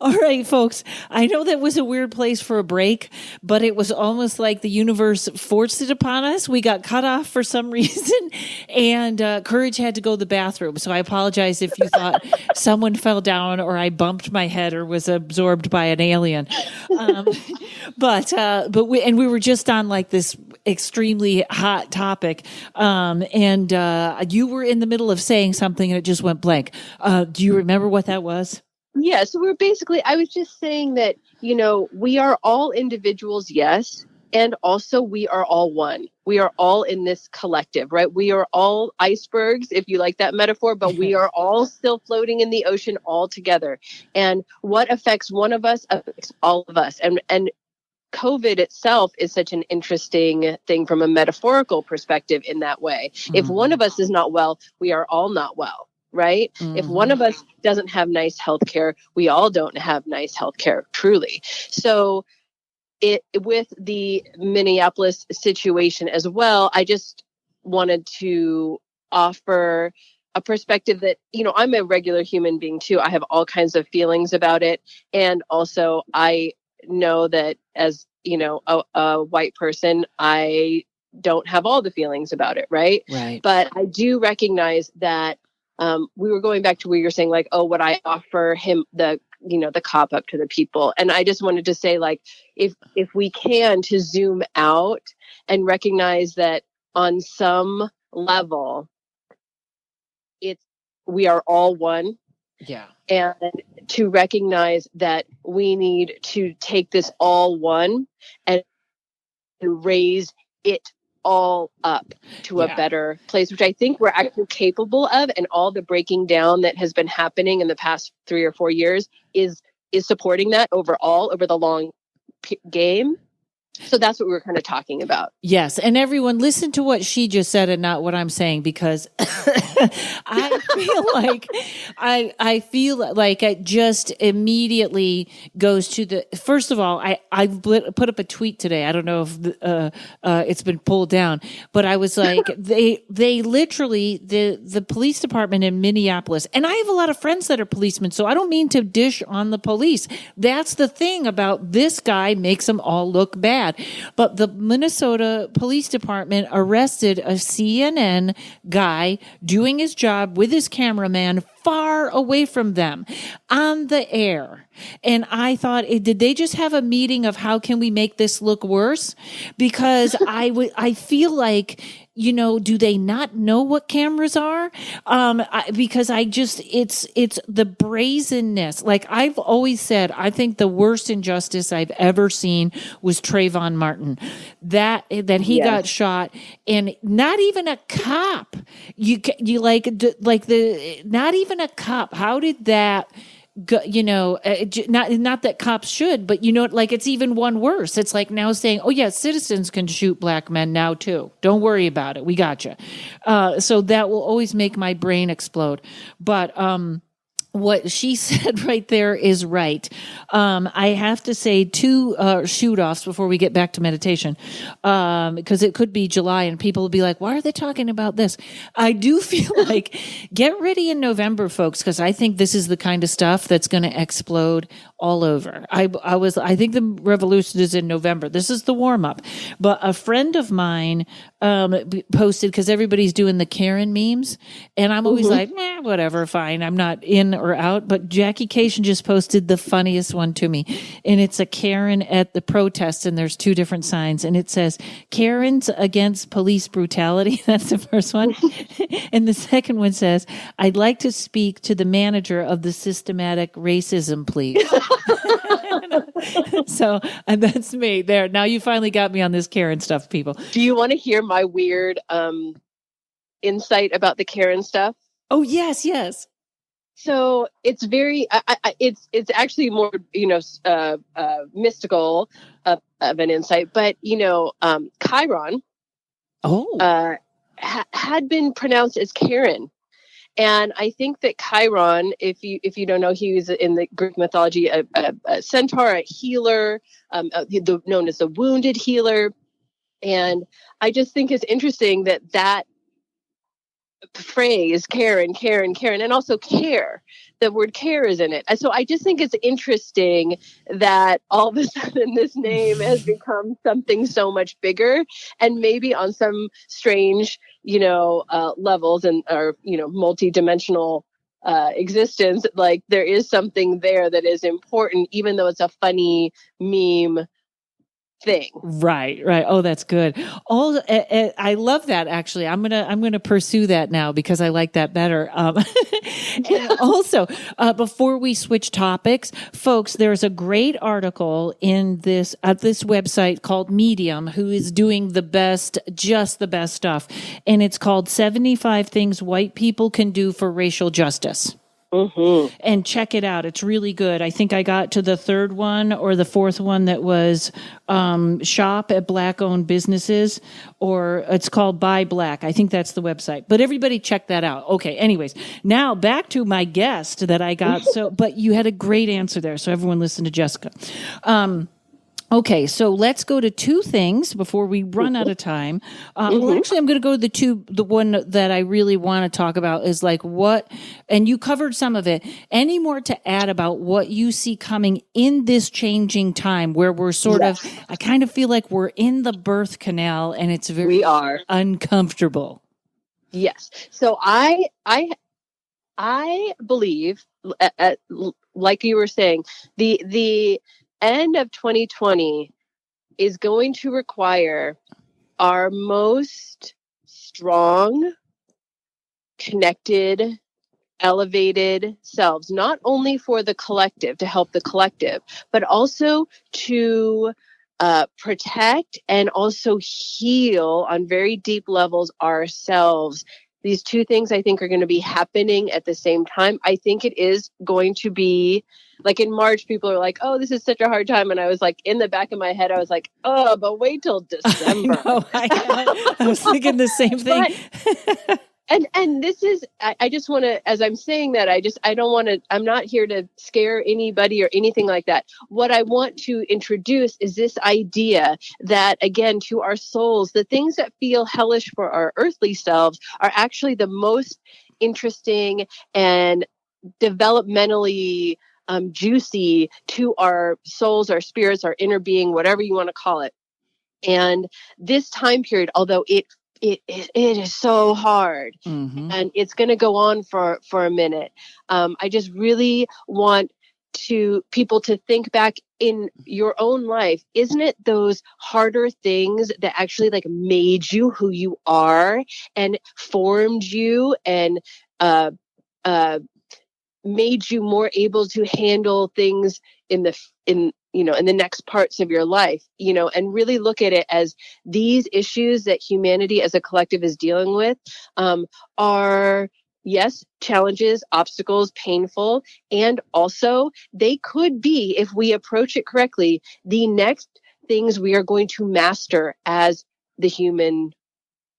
All right, folks. I know that was a weird place for a break, but it was almost like the universe forced it upon us. We got cut off for some reason, and Courage had to go to the bathroom. So I apologize if you thought someone fell down or I bumped my head or was absorbed by an alien. But we were just on like this extremely hot topic, and you were in the middle of saying something and it just went blank. Do you remember what that was? Yeah, so I was just saying that, we are all individuals, yes, and also we are all one. We are all in this collective, right? We are all icebergs, if you like that metaphor, but we are all still floating in the ocean all together. And what affects one of us affects all of us. And COVID itself is such an interesting thing from a metaphorical perspective in that way. Mm-hmm. If one of us is not well, we are all not well. Right? Mm-hmm. If one of us doesn't have nice health care, we all don't have nice health care, truly. So with the Minneapolis situation as well, I just wanted to offer a perspective that, I'm a regular human being too. I have all kinds of feelings about it. And also I know that as, a white person, I don't have all the feelings about it. Right. But I do recognize that we were going back to where you're saying like, oh, would I offer him the cop up to the people? And I just wanted to say like, if we can to zoom out and recognize that on some level, we are all one. Yeah. And to recognize that we need to take this all one and raise it all up to a better place, which I think we're actually capable of. And all the breaking down that has been happening in the past 3 or 4 years is supporting that over the long game. So that's what we were kind of talking about. Yes. And everyone listen to what she just said and not what I'm saying, because I feel like it just immediately goes to first of all, I put up a tweet today. I don't know if it's been pulled down, but I was like, they literally, the police department in Minneapolis, and I have a lot of friends that are policemen, so I don't mean to dish on the police. That's the thing about this guy makes them all look bad. But the Minnesota Police Department arrested a CNN guy doing his job with his cameraman far away from them on the air. And I thought, did they just have a meeting of how can we make this look worse? Because I feel like, do they not know what cameras are? Because it's the brazenness. Like I've always said, I think the worst injustice I've ever seen was Trayvon Martin, that he got shot, and not even a cop. Not even a cop. How did that go, not that cops should, but it's even one worse. It's like now saying, oh yeah, citizens can shoot black men now too. Don't worry about it. We got you. So that will always make my brain explode. But, what she said right there is right. I have to say 2 shoot-offs before we get back to meditation, because it could be July and people will be like, why are they talking about this? I do feel like get ready in November, folks, because I think this is the kind of stuff that's going to explode all over. I think the revolution is in November. This is the warm-up. But a friend of mine posted, because everybody's doing the Karen memes, and I'm always like, whatever, fine. I'm not in or out. But Jackie Cation just posted the funniest one to me, and it's a Karen at the protest, and there's 2 different signs, and it says Karens against police brutality. That's the first one. And the second one says, I'd like to speak to the manager of the systematic racism, please. So that's me there. Now you finally got me on this Karen stuff, people. Do you want to hear my weird insight about the Karen stuff? Oh, yes. So it's very, it's actually more, mystical of an insight. But Chiron had been pronounced as Karen, and I think that Chiron, if you don't know, he was in the Greek mythology a centaur, a healer, known as the wounded healer, and I just think it's interesting that phrase Karen, and also care. The word care is in it. And so I just think it's interesting that all of a sudden this name has become something so much bigger, and maybe on some strange, levels and or multi-dimensional existence, like there is something there that is important, even though it's a funny meme thing. Right. Oh, that's good. I love that. Actually, I'm gonna pursue that now because I like that better. And also, before we switch topics, folks, there's a great article in this at this website called Medium, who is doing just the best stuff, and it's called 75 Things White People Can Do for Racial Justice. Mm-hmm. And check it out. It's really good. I think I got to the third one or the fourth one that was shop at Black-owned businesses, or it's called Buy Black. I think that's the website. But everybody check that out. Okay, anyways. Now back to my guest that I got. But you had a great answer there. So everyone listen to Jessica. Okay, so let's go to two things before we run out of time. Well, actually, I'm going to go to the one that I really want to talk about is like what, and you covered some of it. Any more to add about what you see coming in this changing time where we're sort of, I kind of feel like we're in the birth canal and it's very uncomfortable. Yes. So I believe, like you were saying, the end of 2020 is going to require our most strong, connected, elevated selves, not only for the collective, to help the collective, but also to protect and also heal on very deep levels ourselves. These two things I think are going to be happening at the same time. I think it is going to be like in March, people are like, oh, this is such a hard time. And I was like, in the back of my head, I was like, oh, but wait till December. I was thinking the same thing. And this is, I just want to, as I'm saying that, I don't want to, I'm not here to scare anybody or anything like that. What I want to introduce is this idea that, again, to our souls, the things that feel hellish for our earthly selves are actually the most interesting and developmentally juicy to our souls, our spirits, our inner being, whatever you want to call it. And this time period, although it is so hard, and it's going to go on for a minute. I just really want people to think back in your own life. Isn't it those harder things that actually like made you who you are and formed you and made you more able to handle things in the next parts of your life, and really look at it as these issues that humanity as a collective is dealing with are, yes, challenges, obstacles, painful, and also they could be, if we approach it correctly, the next things we are going to master as the human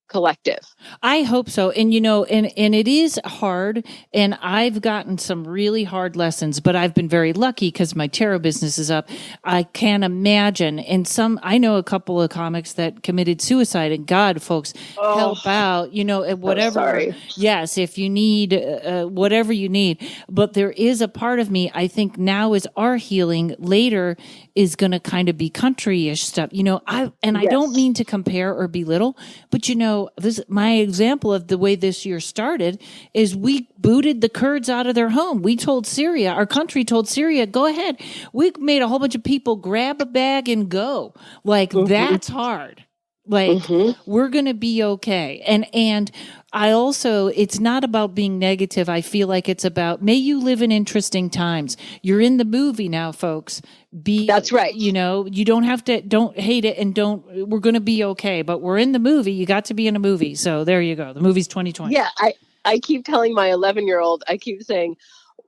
collective. I hope so. And, and it is hard. And I've gotten some really hard lessons, but I've been very lucky because my tarot business is up. I can't imagine. And I know a couple of comics that committed suicide, and God, folks, help out, whatever. Sorry. Yes. If you need, whatever you need, but there is a part of me, I think now is our healing, later is going to kind of be country-ish stuff. I don't mean to compare or belittle, but my example of the way this year started is we booted the Kurds out of their home. We told Syria, our country told Syria, go ahead. We made a whole bunch of people grab a bag and go. That's hard. We're going to be okay. And I also, it's not about being negative. I feel like it's about, may you live in interesting times. You're in the movie now, folks. That's right. You don't have to, don't hate it, and we're going to be okay, but we're in the movie. You got to be in a movie. So there you go. The movie's 2020. Yeah. I keep telling my 11-year-old, I keep saying,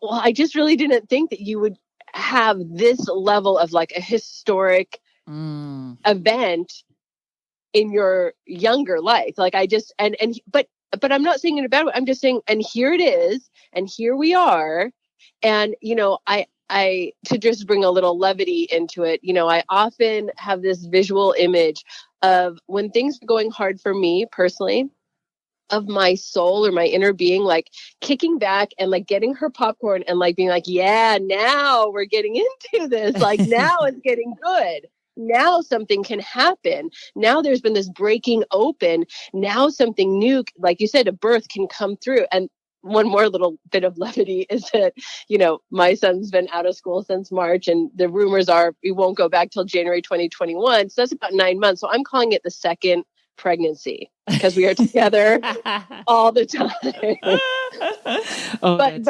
well, I just really didn't think that you would have this level of like a historic event in your younger life. Like I just, but I'm not saying in a bad way. I'm just saying, and here it is, and here we are. And, to just bring a little levity into it, I often have this visual image of when things are going hard for me personally, of my soul or my inner being, like kicking back and like getting her popcorn and like being like, yeah, now we're getting into this. Like now it's getting good. Now something can happen. Now there's been this breaking open. Now something new, like you said, a birth can come through. And one more little bit of levity is that, my son's been out of school since March, and the rumors are we won't go back till January 2021. So that's about 9 months. So I'm calling it the second pregnancy because we are together all the time. But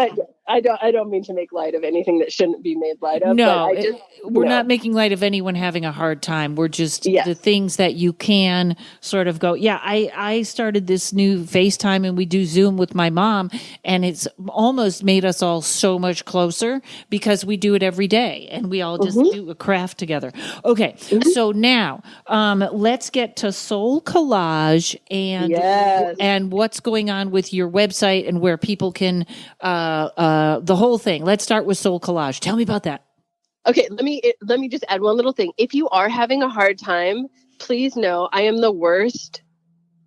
I don't mean to make light of anything that shouldn't be made light of. No, but we're not making light of anyone having a hard time. We're just the things that you can sort of go, yeah, I started this new FaceTime and we do Zoom with my mom, and it's almost made us all so much closer because we do it every day and we all just do a craft together. Okay. So now let's get to Soul Collage and what's going on with your website and where people can the whole thing. Let's start with Soul Collage. Tell me about that. Okay, let me just add one little thing. If you are having a hard time, please know I am the worst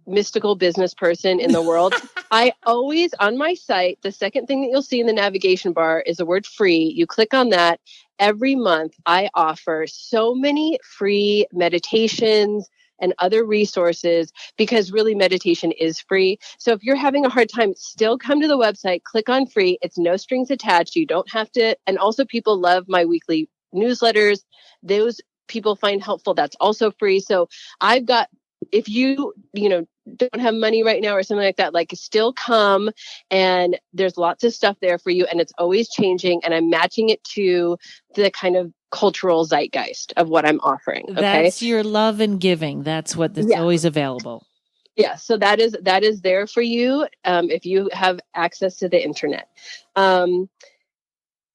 mystical business person in the world. I always, on my site, the second thing that you'll see in the navigation bar is the word free. You click on that. Every month, I offer so many free meditations and other resources, because really meditation is free. So if you're having a hard time, still come to the website, click on free. It's no strings attached. You don't have to. And also people love my weekly newsletters. Those people find helpful. That's also free. So I've got, if you don't have money right now or something like that, like still come, and there's lots of stuff there for you, and it's always changing, and I'm matching it to the kind of cultural zeitgeist of what I'm offering. Okay. That's your love and giving. That's what is always available. Yeah. So that is there for you. If you have access to the internet. So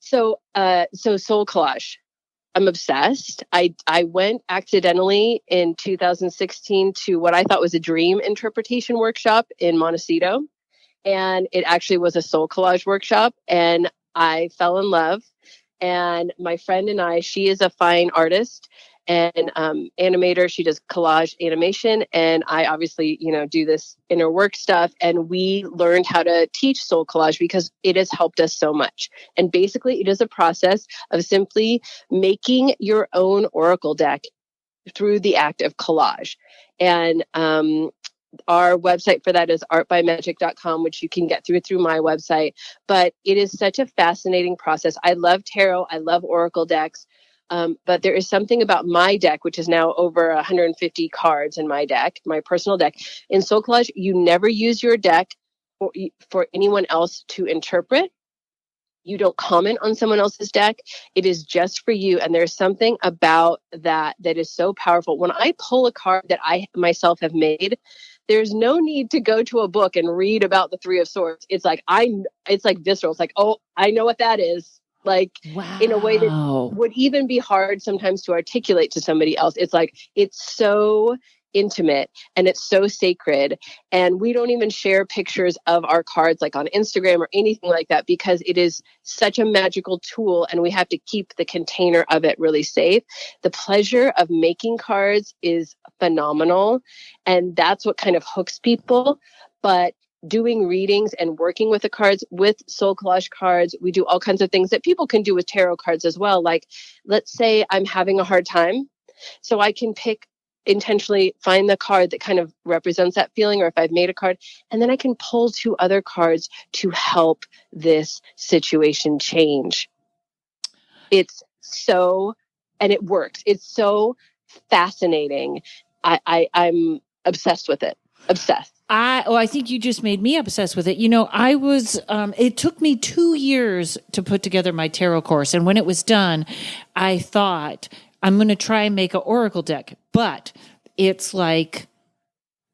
Soul Collage, I'm obsessed. I went accidentally in 2016 to what I thought was a dream interpretation workshop in Montecito. And it actually was a Soul Collage workshop, and I fell in love. And my friend and I, she is a fine artist and animator. She does collage animation. And I obviously, do this inner work stuff. And we learned how to teach Soul Collage because it has helped us so much. And basically, it is a process of simply making your own oracle deck through the act of collage. And our website for that is artbymagic.com, which you can get through my website. But it is such a fascinating process. I love tarot. I love oracle decks. But there is something about my deck, which is now over 150 cards in my deck, my personal deck. In Soul Collage, you never use your deck for anyone else to interpret. You don't comment on someone else's deck. It is just for you. And there's something about that is so powerful. When I pull a card that I myself have made, there's no need to go to a book and read about the Three of Swords. It's like visceral. It's like, oh, I know what that is. Like in a way that would even be hard sometimes to articulate to somebody else. It's like, it's so intimate and it's so sacred. And we don't even share pictures of our cards like on Instagram or anything like that, because it is such a magical tool and we have to keep the container of it really safe. The pleasure of making cards is phenomenal. And that's what kind of hooks people. But doing readings and working with the cards, with Soul Collage cards, we do all kinds of things that people can do with tarot cards as well. Like, let's say I'm having a hard time. So I can intentionally find the card that kind of represents that feeling, or if I've made a card, and then I can pull 2 other cards to help this situation change. It's so, and it works. It's so fascinating. I'm obsessed with it. Obsessed. I think you just made me obsessed with it. I was, it took me 2 years to put together my tarot course. And when it was done, I thought, I'm going to try and make an oracle deck, but it's like,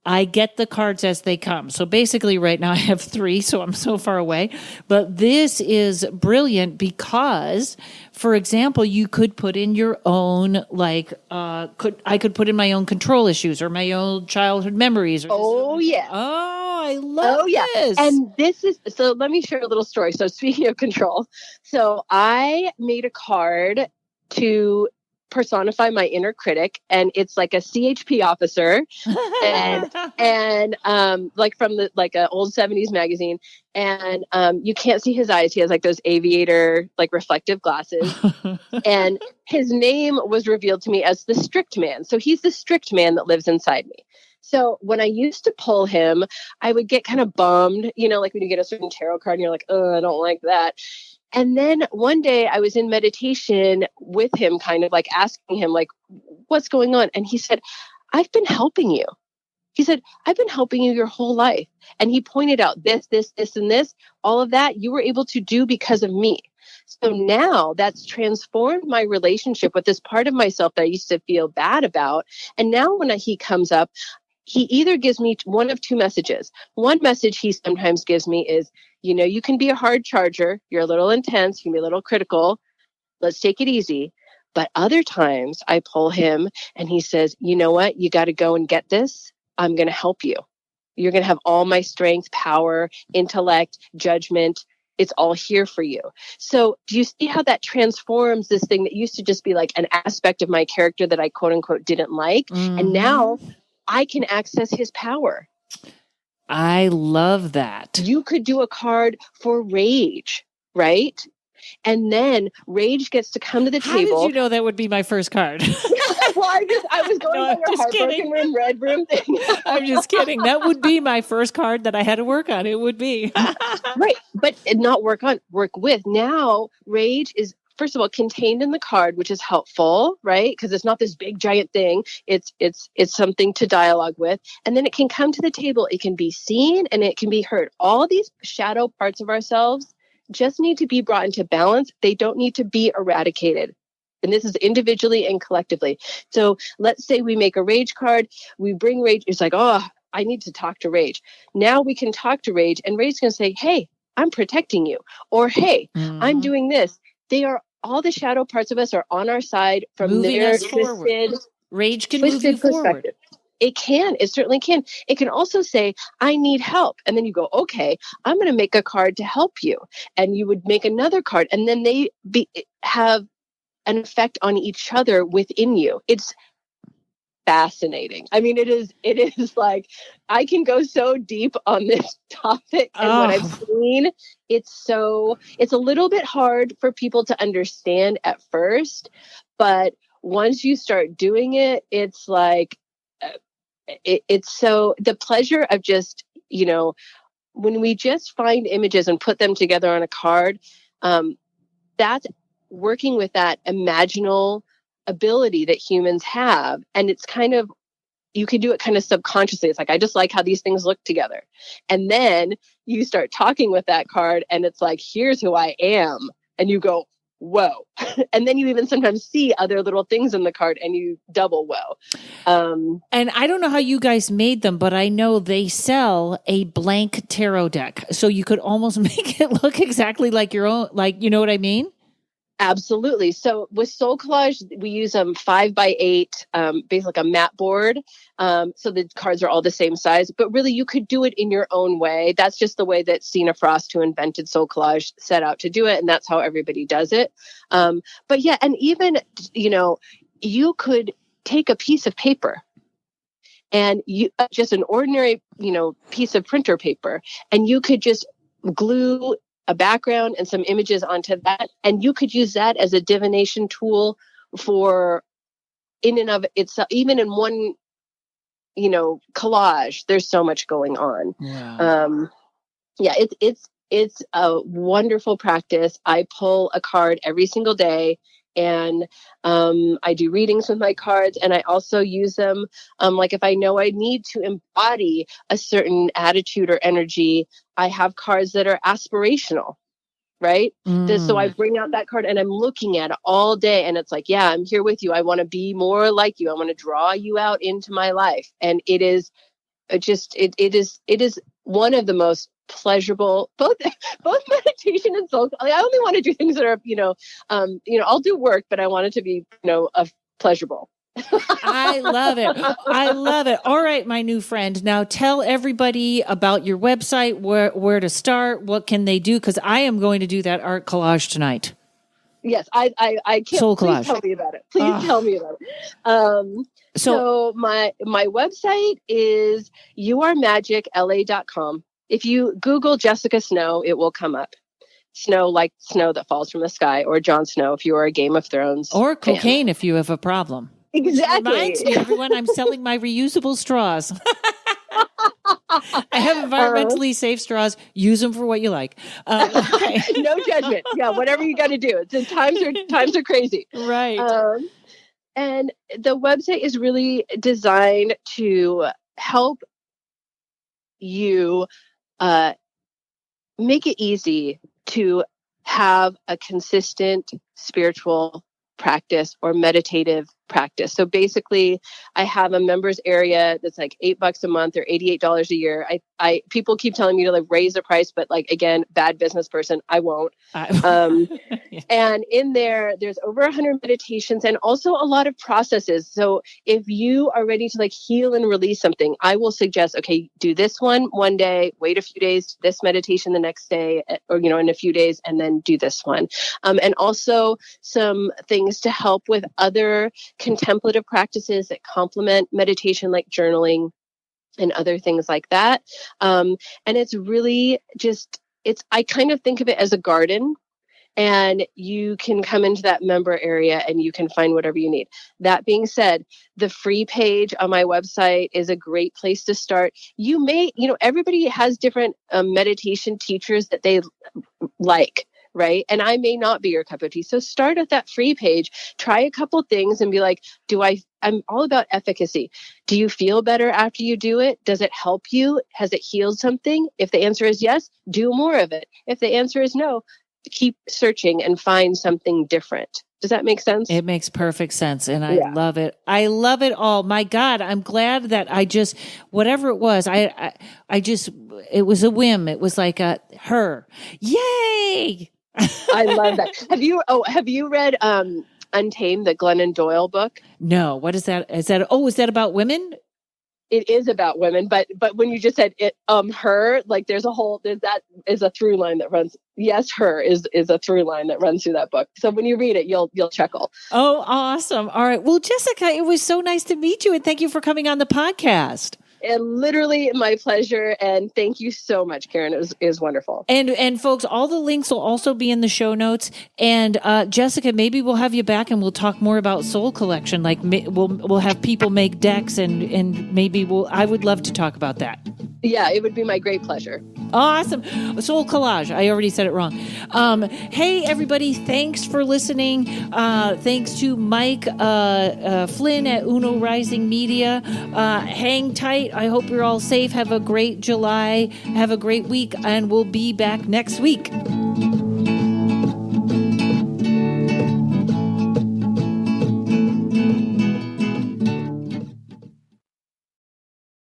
I get the cards as they come. So basically right now I have 3, so I'm so far away. But this is brilliant because, for example, you could put in your own, like, I could put in my own control issues or my own childhood memories. Oh, yeah. Oh, I love this. And this is, so let me share a little story. So speaking of control, so I made a card to personify my inner critic, and it's like a CHP officer and like from the like an old 70s magazine, and you can't see his eyes. He has like those aviator like reflective glasses. And his name was revealed to me as the strict man. So he's the strict man that lives inside me. So when I used to pull him, I would get kind of bummed, you know, like when you get a certain tarot card and you're like, oh, I don't like that. And then one day I was in meditation with him, kind of like asking him, like, what's going on? And he said, I've been helping you. He said, I've been helping you your whole life. And he pointed out this, and this, all of that you were able to do because of me. So now that's transformed my relationship with this part of myself that I used to feel bad about. And now when he comes up, he either gives me one of 2 messages. One message he sometimes gives me is, you know, you can be a hard charger. You're a little intense. You can be a little critical. Let's take it easy. But other times I pull him and he says, you know what? You got to go and get this. I'm going to help you. You're going to have all my strength, power, intellect, judgment. It's all here for you. So do you see how that transforms this thing that used to just be like an aspect of my character that I quote unquote didn't like? Mm-hmm. And now I can access his power. I love that. You could do a card for rage, right? And then rage gets to come to the table. How did you know that would be my first card? Well, I was going by your heartbroken room, red room thing. I'm just kidding. That would be my first card that I had to work on. It would be. Right. But not work with. Now, rage is, first of all, contained in the card, which is helpful, right? Because it's not this big giant thing. It's something to dialogue with. And then it can come to the table. It can be seen and it can be heard. All these shadow parts of ourselves just need to be brought into balance. They don't need to be eradicated. And this is individually and collectively. So let's say we make a rage card. We bring rage. It's like, oh, I need to talk to rage. Now we can talk to rage and rage is going to say, hey, I'm protecting you. Or, hey, I'm doing this. They are, all the shadow parts of us are on our side from moving their us forward. Rage can move you forward. It can. It certainly can. It can also say, I need help. And then you go, okay, I'm going to make a card to help you. And you would make another card. And then they have an effect on each other within you. It's fascinating. I mean, it is like, I can go so deep on this topic. And what I've seen, it's a little bit hard for people to understand at first. But once you start doing it, it's like, it's so the pleasure of just, you know, when we just find images and put them together on a card, that's working with that imaginal ability that humans have. And it's kind of, you can do it kind of subconsciously. It's like, I just like how these things look together. And then you start talking with that card and it's like, here's who I am. And you go, whoa. And then you even sometimes see other little things in the card and you double whoa. And I don't know how you guys made them, but I know they sell a blank tarot deck. So you could almost make it look exactly like your own, like, you know what I mean? Absolutely. So with Soul Collage, we use 5x8, basically like a mat board. So the cards are all the same size, but really you could do it in your own way. That's just the way that Sina Frost, who invented Soul Collage, set out to do it. And that's how everybody does it. But yeah, and even, you know, you could take a piece of paper and you just an ordinary, you know, piece of printer paper, and you could just glue a background and some images onto that. And you could use that as a divination tool for in and of itself, even in one, you know, collage. There's so much going on. Yeah. It's a wonderful practice. I pull a card every single day. And I do readings with my cards, and I also use them. Like if I know I need to embody a certain attitude or energy, I have cards that are aspirational, right? So I bring out that card and I'm looking at it all day. And it's like, yeah, I'm here with you. I want to be more like you. I want to draw you out into my life. And it is it is one of the most pleasurable, both meditation and soul. I only want to do things that are, I'll do work, but I want it to be, pleasurable. I love it. I love it. All right, my new friend. Now tell everybody about your website, where to start, what can they do? Because I am going to do that art collage tonight. Yes, I can't. Soul collage. Please tell me about it. Please tell me about it. So my website is yourmagicla.com. If you Google Jessica Snow, it will come up. Snow, like snow that falls from the sky, or Jon Snow if you are a Game of Thrones or cocaine fan. If you have a problem. Exactly. Which reminds me, everyone, I'm selling my reusable straws. I have environmentally safe straws. Use them for what you like. Okay. No judgment. Yeah, whatever you got to do. Times are crazy. Right. And the website is really designed to help you make it easy to have a consistent spiritual practice or meditative practice. So basically, I have a members area that's like $8 a month or $88 a year. People keep telling me to like raise the price, but like, again, bad business person, I won't. Yeah. And in there's over 100 meditations and also a lot of processes. So if you are ready to like heal and release something, I will suggest, okay, do this one day, wait a few days, this meditation the next day, or, in a few days, and then do this one. And also some things to help with other contemplative practices that complement meditation, like journaling and other things like that. And it's really I kind of think of it as a garden, and you can come into that member area and you can find whatever you need. That being said, the free page on my website is a great place to start. You may, everybody has different meditation teachers that they like. Right. And I may not be your cup of tea. So start at that free page, try a couple things and be like, I'm all about efficacy. Do you feel better after you do it? Does it help you? Has it healed something? If the answer is yes, do more of it. If the answer is no, keep searching and find something different. Does that make sense? It makes perfect sense. And I love it. I love it all. My God, I'm glad that whatever it was, it was a whim. It was like her. Yay! I love that. Have you read Untamed, the Glennon Doyle book? No. What is that? Is that about women? It is about women, but when you just said it, her, like that is a through line that runs. Yes, her is a through line that runs through that book. So when you read it, you'll chuckle. Oh, awesome. All right. Well, Jessica, it was so nice to meet you, and thank you for coming on the podcast. And literally my pleasure. And thank you so much, Karen. It was wonderful. And folks, all the links will also be in the show notes. And Jessica, maybe we'll have you back and we'll talk more about Soul Collection. Like we'll have people make decks and maybe I would love to talk about that. Yeah, it would be my great pleasure. Awesome. Soul Collage. I already said it wrong. Hey, everybody. Thanks for listening. Thanks to Mike Flynn at Uno Rising Media. Hang tight. I hope you're all safe. Have a great July. Have a great week. And we'll be back next week.